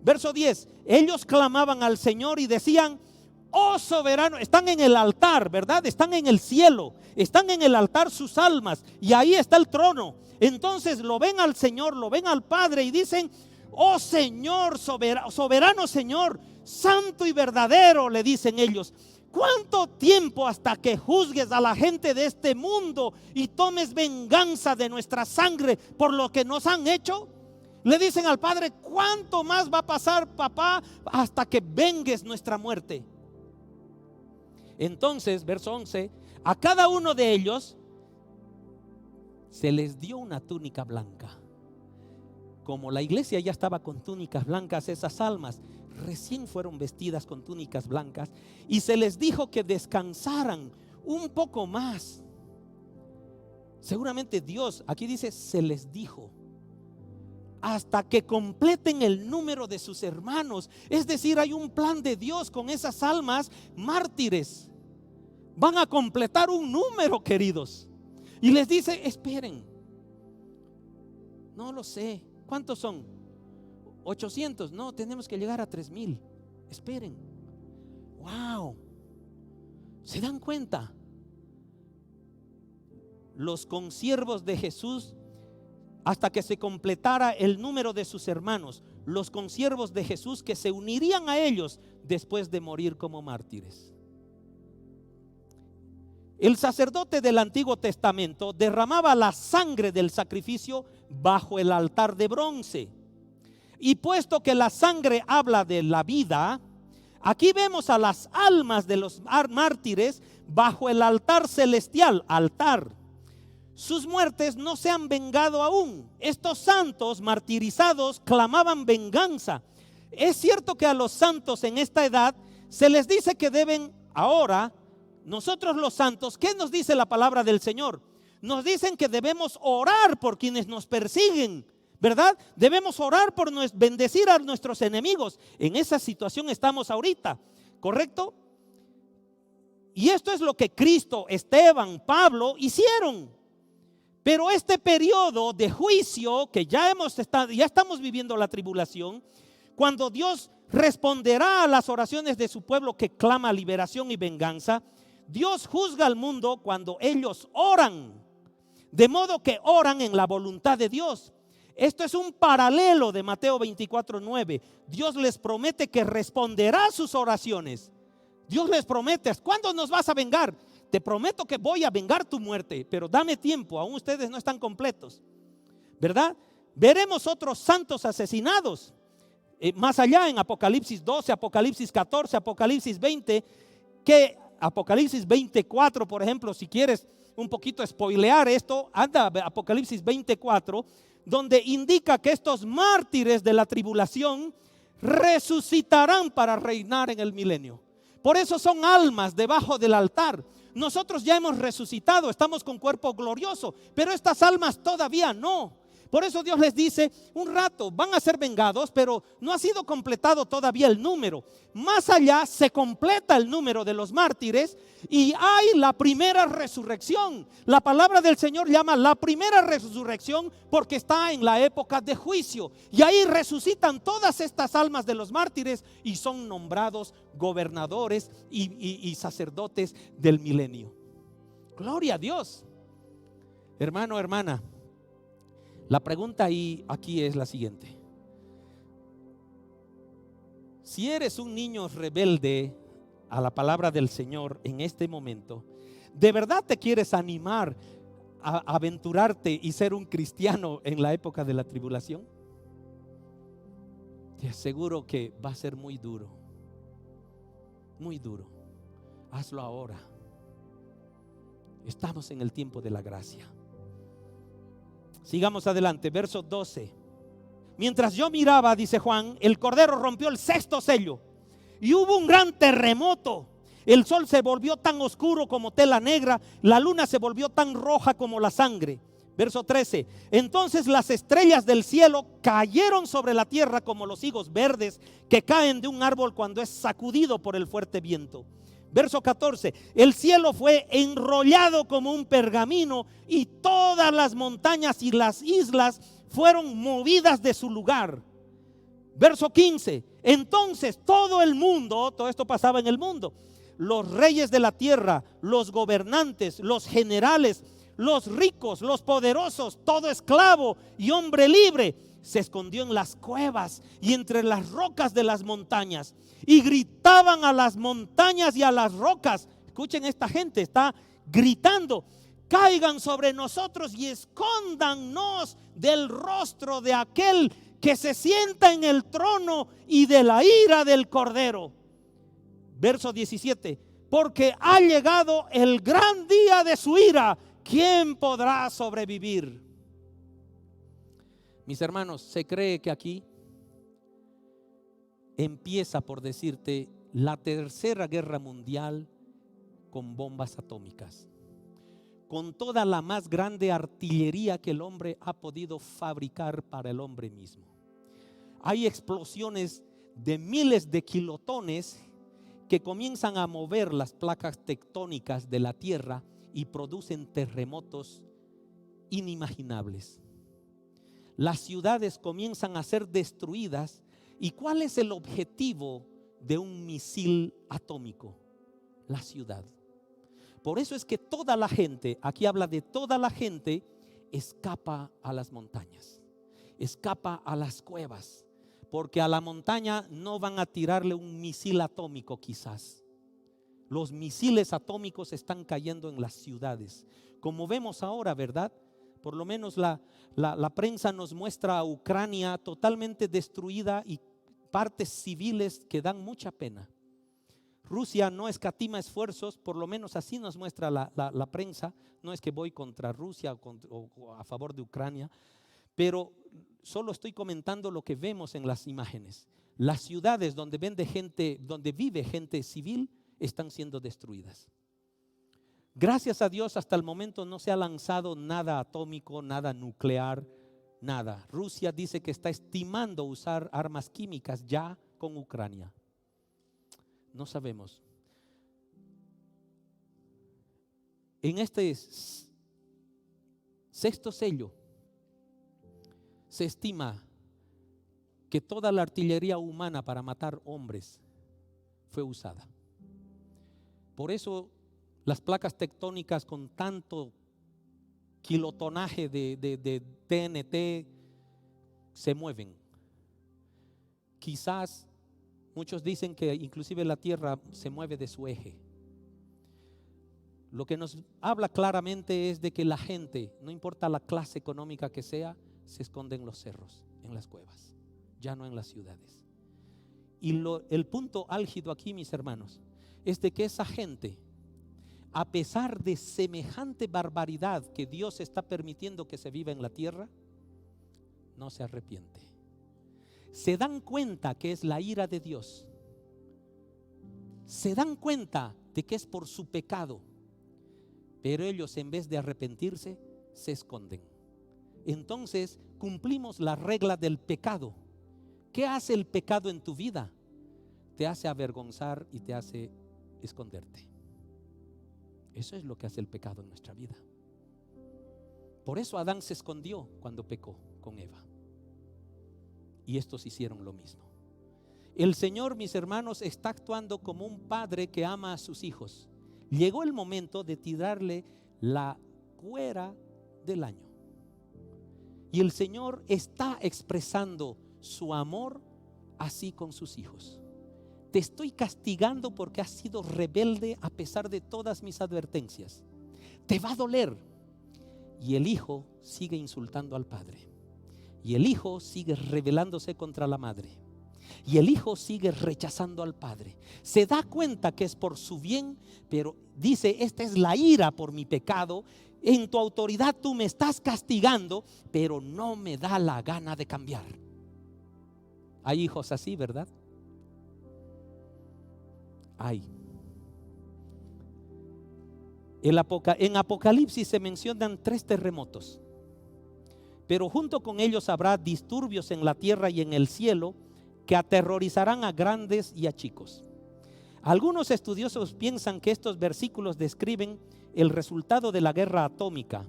Verso 10, ellos clamaban al Señor y decían: oh soberano, están en el altar, ¿verdad? Están en el cielo, están en el altar sus almas y ahí está el trono. Entonces lo ven al Señor, lo ven al Padre y dicen: oh Señor, soberano Señor, santo y verdadero, le dicen ellos. ¿Cuánto tiempo hasta que juzgues a la gente de este mundo y tomes venganza de nuestra sangre por lo que nos han hecho? Le dicen al Padre: ¿cuánto más va a pasar, papá, hasta que vengues nuestra muerte? Entonces, verso 11, a cada uno de ellos se les dio una túnica blanca. Como la iglesia ya estaba con túnicas blancas, esas almas recién fueron vestidas con túnicas blancas y se les dijo que descansaran un poco más. Seguramente Dios, aquí dice se les dijo, hasta que completen el número de sus hermanos. Es decir, hay un plan de Dios con esas almas mártires. Van a completar un número, queridos. Y les dice: esperen. No lo sé. ¿Cuántos son? 800. No, tenemos que llegar a 3000. Esperen. Wow. ¿Se dan cuenta? Los consiervos de Jesús, hasta que se completara el número de sus hermanos, los consiervos de Jesús que se unirían a ellos después de morir como mártires. El sacerdote del Antiguo Testamento derramaba la sangre del sacrificio bajo el altar de bronce. Y puesto que la sangre habla de la vida, aquí vemos a las almas de los mártires bajo el altar celestial, altar. Sus muertes no se han vengado aún. Estos santos martirizados clamaban venganza. Es cierto que a los santos en esta edad se les dice que deben ahora, nosotros los santos, ¿qué nos dice la palabra del Señor? Nos dicen que debemos orar por quienes nos persiguen, ¿verdad? Debemos orar por bendecir a nuestros enemigos. En esa situación estamos ahorita, ¿correcto? Y esto es lo que Cristo, Esteban, Pablo hicieron. Pero este periodo de juicio que ya estamos viviendo la tribulación, cuando Dios responderá a las oraciones de su pueblo que clama liberación y venganza, Dios juzga al mundo cuando ellos oran, de modo que oran en la voluntad de Dios. Esto es un paralelo de Mateo 24:9. Dios les promete que responderá sus oraciones. Dios les promete: ¿cuándo nos vas a vengar? Te prometo que voy a vengar tu muerte, pero dame tiempo, aún ustedes no están completos, ¿verdad? Veremos otros santos asesinados más allá en Apocalipsis 12, Apocalipsis 14, Apocalipsis 20, que Apocalipsis 24, por ejemplo, si quieres un poquito spoilear esto, anda a Apocalipsis 24, donde indica que estos mártires de la tribulación resucitarán para reinar en el milenio. Por eso son almas debajo del altar. Nosotros ya hemos resucitado, estamos con cuerpo glorioso, pero estas almas todavía no. Por eso Dios les dice: un rato van a ser vengados, pero no ha sido completado todavía el número. Más allá se completa el número de los mártires y hay la primera resurrección. La palabra del Señor llama la primera resurrección porque está en la época de juicio. Y ahí resucitan todas estas almas de los mártires y son nombrados gobernadores y sacerdotes del milenio. Gloria a Dios. Hermano, hermana, la pregunta aquí es la siguiente: si eres un niño rebelde a la palabra del Señor en este momento, ¿de verdad te quieres animar a aventurarte y ser un cristiano en la época de la tribulación? Te aseguro que va a ser muy duro, muy duro. Hazlo ahora. Estamos en el tiempo de la gracia. Sigamos adelante, verso 12. Mientras yo miraba, dice Juan, el Cordero rompió el sexto sello y hubo un gran terremoto. El sol se volvió tan oscuro como tela negra, la luna se volvió tan roja como la sangre. Verso 13. Entonces las estrellas del cielo cayeron sobre la tierra como los higos verdes que caen de un árbol cuando es sacudido por el fuerte viento. Verso 14, el cielo fue enrollado como un pergamino y todas las montañas y las islas fueron movidas de su lugar. Verso 15. Entonces todo el mundo, todo esto pasaba en el mundo, los reyes de la tierra, los gobernantes, los generales, los ricos, los poderosos, todo esclavo y hombre libre, se escondió en las cuevas y entre las rocas de las montañas, y gritaban a las montañas y a las rocas. Escuchen, esta gente está gritando: caigan sobre nosotros y escóndannos del rostro de aquel que se sienta en el trono y de la ira del Cordero. Verso 17. Porque ha llegado el gran día de su ira. ¿Quién podrá sobrevivir? Mis hermanos, se cree que aquí empieza, por decirte, la tercera guerra mundial con bombas atómicas, con toda la más grande artillería que el hombre ha podido fabricar para el hombre mismo. Hay explosiones de miles de kilotones que comienzan a mover las placas tectónicas de la tierra y producen terremotos inimaginables. Las ciudades comienzan a ser destruidas. ¿Y cuál es el objetivo de un misil atómico? La ciudad. Por eso es que toda la gente, aquí habla de toda la gente, escapa a las montañas, escapa a las cuevas, porque a la montaña no van a tirarle un misil atómico quizás. Los misiles atómicos están cayendo en las ciudades, como vemos ahora, ¿verdad? Por lo menos la prensa nos muestra a Ucrania totalmente destruida y partes civiles que dan mucha pena. Rusia no escatima esfuerzos, por lo menos así nos muestra la prensa. No es que voy contra Rusia o a favor de Ucrania, pero solo estoy comentando lo que vemos en las imágenes. Las ciudades donde vive gente civil están siendo destruidas. Gracias a Dios, hasta el momento no se ha lanzado nada atómico, nada nuclear, nada. Rusia dice que está estimando usar armas químicas ya con Ucrania. No sabemos. En este sexto sello se estima que toda la artillería humana para matar hombres fue usada. Por eso las placas tectónicas con tanto kilotonaje de TNT se mueven. Quizás muchos dicen que inclusive la tierra se mueve de su eje. Lo que nos habla claramente es de que la gente, no importa la clase económica que sea, se esconde en los cerros, en las cuevas, ya no en las ciudades. Y el punto álgido aquí, mis hermanos, es de que esa gente, a pesar de semejante barbaridad que Dios está permitiendo que se viva en la tierra, no se arrepiente. Se dan cuenta que es la ira de Dios. Se dan cuenta de que es por su pecado. Pero ellos, en vez de arrepentirse, se esconden. Entonces cumplimos la regla del pecado. ¿Qué hace el pecado en tu vida? Te hace avergonzar y te hace esconderte. Eso es lo que hace el pecado en nuestra vida. Por eso Adán se escondió cuando pecó con Eva. Y estos hicieron lo mismo. El Señor, mis hermanos, está actuando como un padre que ama a sus hijos. Llegó el momento de tirarle la cuera del año. Y el Señor está expresando su amor así con sus hijos. Te estoy castigando porque has sido rebelde a pesar de todas mis advertencias. Te va a doler. Y el hijo sigue insultando al padre. Y el hijo sigue rebelándose contra la madre. Y el hijo sigue rechazando al padre. Se da cuenta que es por su bien, pero dice: esta es la ira por mi pecado. En tu autoridad tú me estás castigando, pero no me da la gana de cambiar. Hay hijos así, ¿verdad? Hay. En Apocalipsis se mencionan 3 terremotos, pero junto con ellos habrá disturbios en la tierra y en el cielo que aterrorizarán a grandes y a chicos. Algunos estudiosos piensan que estos versículos describen el resultado de la guerra atómica,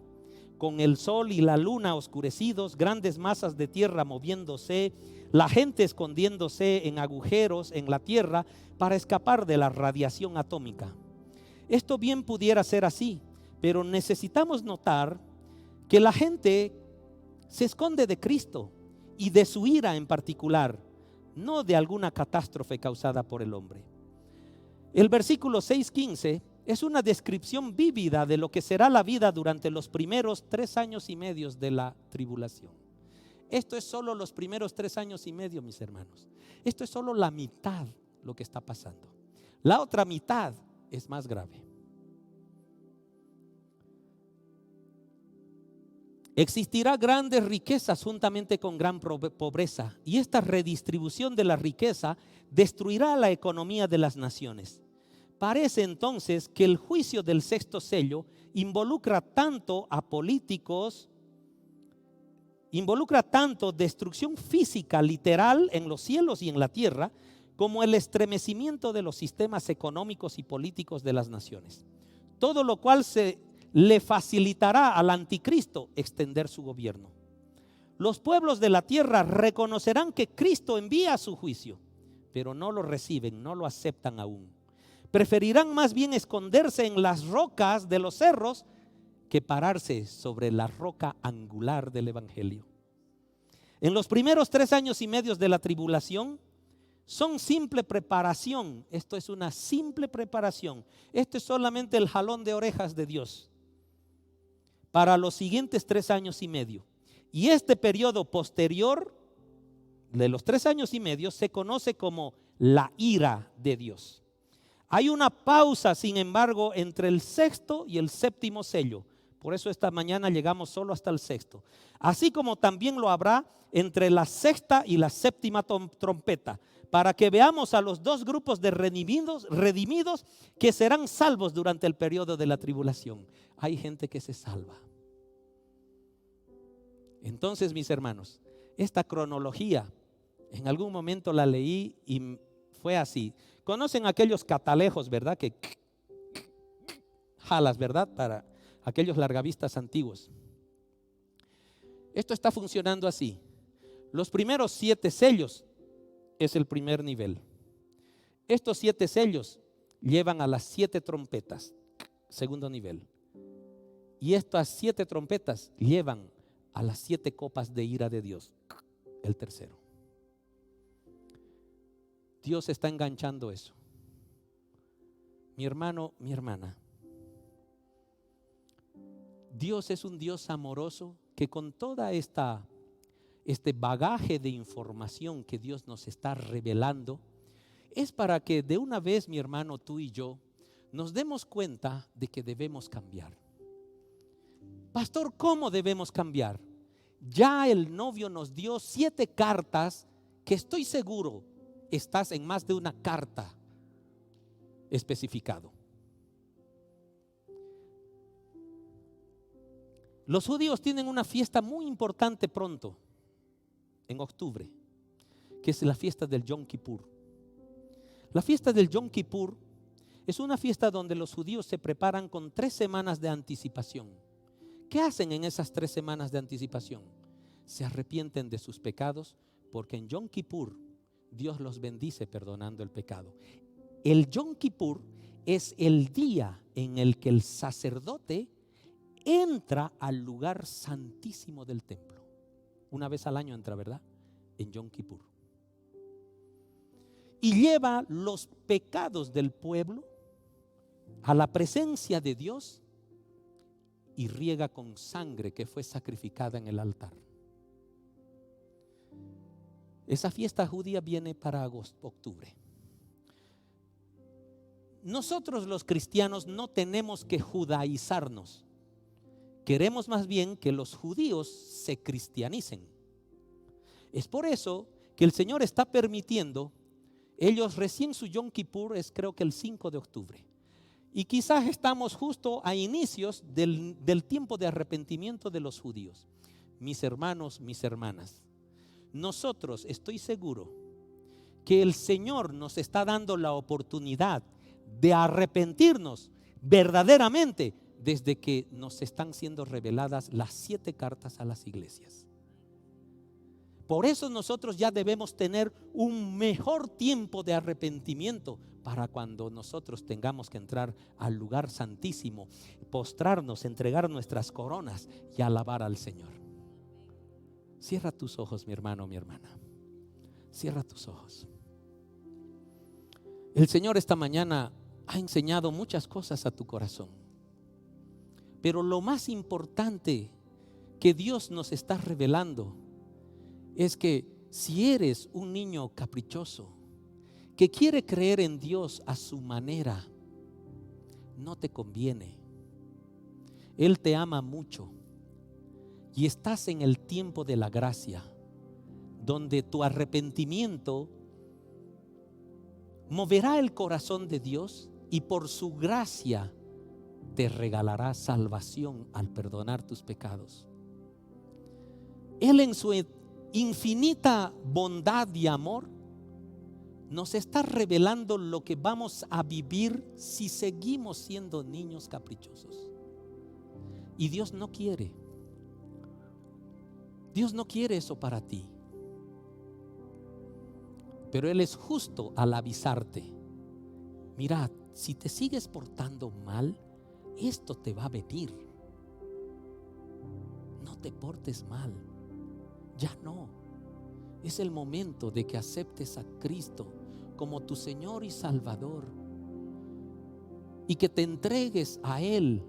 con el sol y la luna oscurecidos, grandes masas de tierra moviéndose, la gente escondiéndose en agujeros en la tierra para escapar de la radiación atómica. Esto bien pudiera ser así, pero necesitamos notar que la gente se esconde de Cristo y de su ira en particular, no de alguna catástrofe causada por el hombre. El versículo 6:15 es una descripción vívida de lo que será la vida durante los primeros 3 años y medio de la tribulación. Esto es solo los primeros 3 años y medio, mis hermanos. Esto es solo la mitad lo que está pasando. La otra mitad es más grave. Existirá grandes riquezas juntamente con gran pobreza, y esta redistribución de la riqueza destruirá la economía de las naciones. Parece entonces que el juicio del sexto sello involucra tanto a políticos, involucra tanto destrucción física literal en los cielos y en la tierra, como el estremecimiento de los sistemas económicos y políticos de las naciones. Todo lo cual le facilitará al anticristo extender su gobierno. Los pueblos de la tierra reconocerán que Cristo envía su juicio, pero no lo reciben, no lo aceptan aún. Preferirán más bien esconderse en las rocas de los cerros que pararse sobre la roca angular del evangelio. En los primeros 3 años y medio de la tribulación son simple preparación. Esto es una simple preparación. Esto es solamente el jalón de orejas de Dios para los siguientes 3 años y medio. Y este periodo posterior de los 3 años y medio se conoce como la ira de Dios. Hay una pausa, sin embargo, entre el sexto y el séptimo sello. Por eso esta mañana llegamos solo hasta el sexto. Así como también lo habrá entre la sexta y la séptima trompeta, para que veamos a los 2 grupos de redimidos que serán salvos durante el periodo de la tribulación. Hay gente que se salva. Entonces, mis hermanos, esta cronología en algún momento la leí y fue así. ¿Conocen aquellos catalejos, verdad? Que jalas, ¿verdad? Para aquellos largavistas antiguos. Esto está funcionando así. Los primeros 7 sellos es el primer nivel. Estos 7 sellos llevan a las 7 trompetas, segundo nivel. Y estas 7 trompetas llevan a las 7 copas de ira de Dios, el tercero. Dios está enganchando eso. Mi hermano, mi hermana, Dios es un Dios amoroso que con toda este bagaje de información que Dios nos está revelando, es para que de una vez, mi hermano, tú y yo, nos demos cuenta de que debemos cambiar. Pastor, ¿cómo debemos cambiar? Ya el novio nos dio 7 cartas que estoy seguro estás en más de una carta especificado. Los judíos tienen una fiesta muy importante pronto, en octubre, que es la fiesta del Yom Kippur. La fiesta del Yom Kippur es una fiesta donde los judíos se preparan con 3 semanas de anticipación. ¿Qué hacen en esas 3 semanas de anticipación? Se arrepienten de sus pecados, porque en Yom Kippur Dios los bendice perdonando el pecado. El Yom Kippur es el día en el que el sacerdote entra al lugar santísimo del templo. Una vez al año entra, ¿verdad? En Yom Kippur. Y lleva los pecados del pueblo a la presencia de Dios y riega con sangre que fue sacrificada en el altar. Esa fiesta judía viene para octubre. Nosotros los cristianos no tenemos que judaizarnos. Queremos más bien que los judíos se cristianicen. Es por eso que el Señor está permitiendo, ellos recién su Yom Kippur es creo que el 5 de octubre. Y quizás estamos justo a inicios del tiempo de arrepentimiento de los judíos. Mis hermanos, mis hermanas, nosotros estoy seguro que el Señor nos está dando la oportunidad de arrepentirnos verdaderamente desde que nos están siendo reveladas las 7 cartas a las iglesias. Por eso nosotros ya debemos tener un mejor tiempo de arrepentimiento para cuando nosotros tengamos que entrar al lugar santísimo, postrarnos, entregar nuestras coronas y alabar al Señor. Cierra tus ojos, mi hermano, mi hermana. Cierra tus ojos. El Señor esta mañana ha enseñado muchas cosas a tu corazón. Pero lo más importante que Dios nos está revelando es que si eres un niño caprichoso que quiere creer en Dios a su manera, no te conviene. Él te ama mucho y estás en el tiempo de la gracia, donde tu arrepentimiento moverá el corazón de Dios y por su gracia te regalará salvación al perdonar tus pecados. Él en su infinita bondad y amor nos está revelando lo que vamos a vivir si seguimos siendo niños caprichosos. Y Dios no quiere eso para ti. Pero Él es justo al avisarte: mira, si te sigues portando mal, esto te va a venir. No te portes mal. Ya no. Es el momento de que aceptes a Cristo como tu Señor y Salvador y que te entregues a Él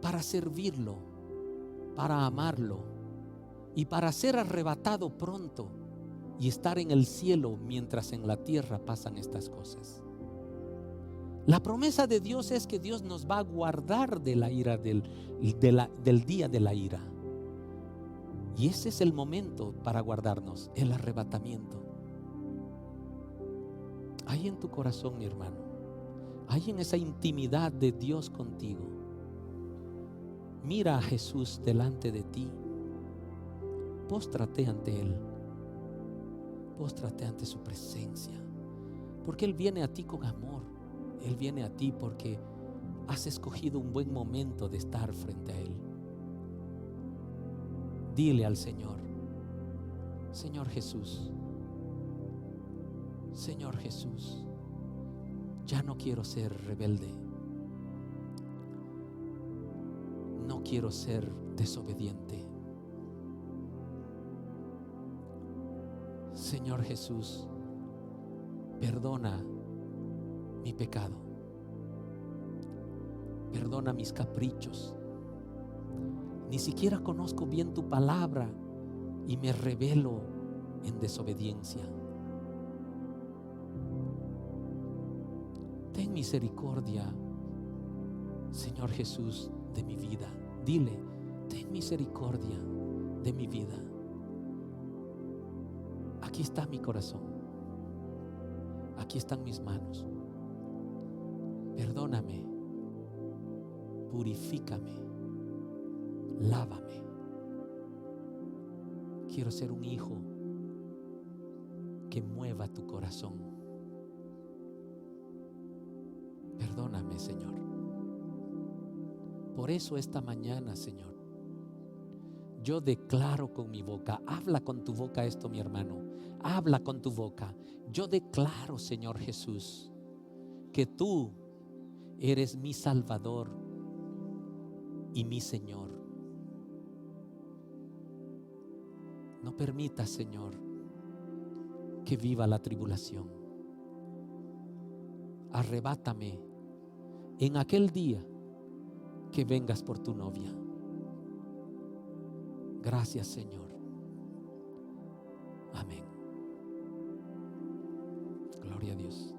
para servirlo, para amarlo y para ser arrebatado pronto y estar en el cielo mientras en la tierra pasan estas cosas. La promesa de Dios es que Dios nos va a guardar de la ira del día de la ira. Y ese es el momento para guardarnos, el arrebatamiento. Ahí en tu corazón, mi hermano, ahí en esa intimidad de Dios contigo, mira a Jesús delante de ti. Póstrate ante Él. Póstrate ante su presencia, porque Él viene a ti con amor. Él viene a ti porque has escogido un buen momento de estar frente a Él. Dile al Señor: Señor Jesús, Señor Jesús, ya no quiero ser rebelde. No quiero ser desobediente. Señor Jesús, perdona mi pecado. Perdona mis caprichos. Ni siquiera conozco bien tu palabra y me rebelo en desobediencia. Ten misericordia, Señor Jesús, de mi vida. Dile: ten misericordia de mi vida. Aquí está mi corazón. Aquí están mis manos. Perdóname. Purifícame. Lávame. Quiero ser un hijo que mueva tu corazón. Perdóname, Señor. Por eso esta mañana, Señor, yo declaro con mi boca. Habla con tu boca esto, mi hermano. Habla con tu boca. Yo declaro, Señor Jesús, que tú eres mi Salvador y mi Señor. No permitas, Señor, que viva la tribulación. Arrebátame en aquel día que vengas por tu novia. Gracias, Señor. Amén. Gloria a Dios.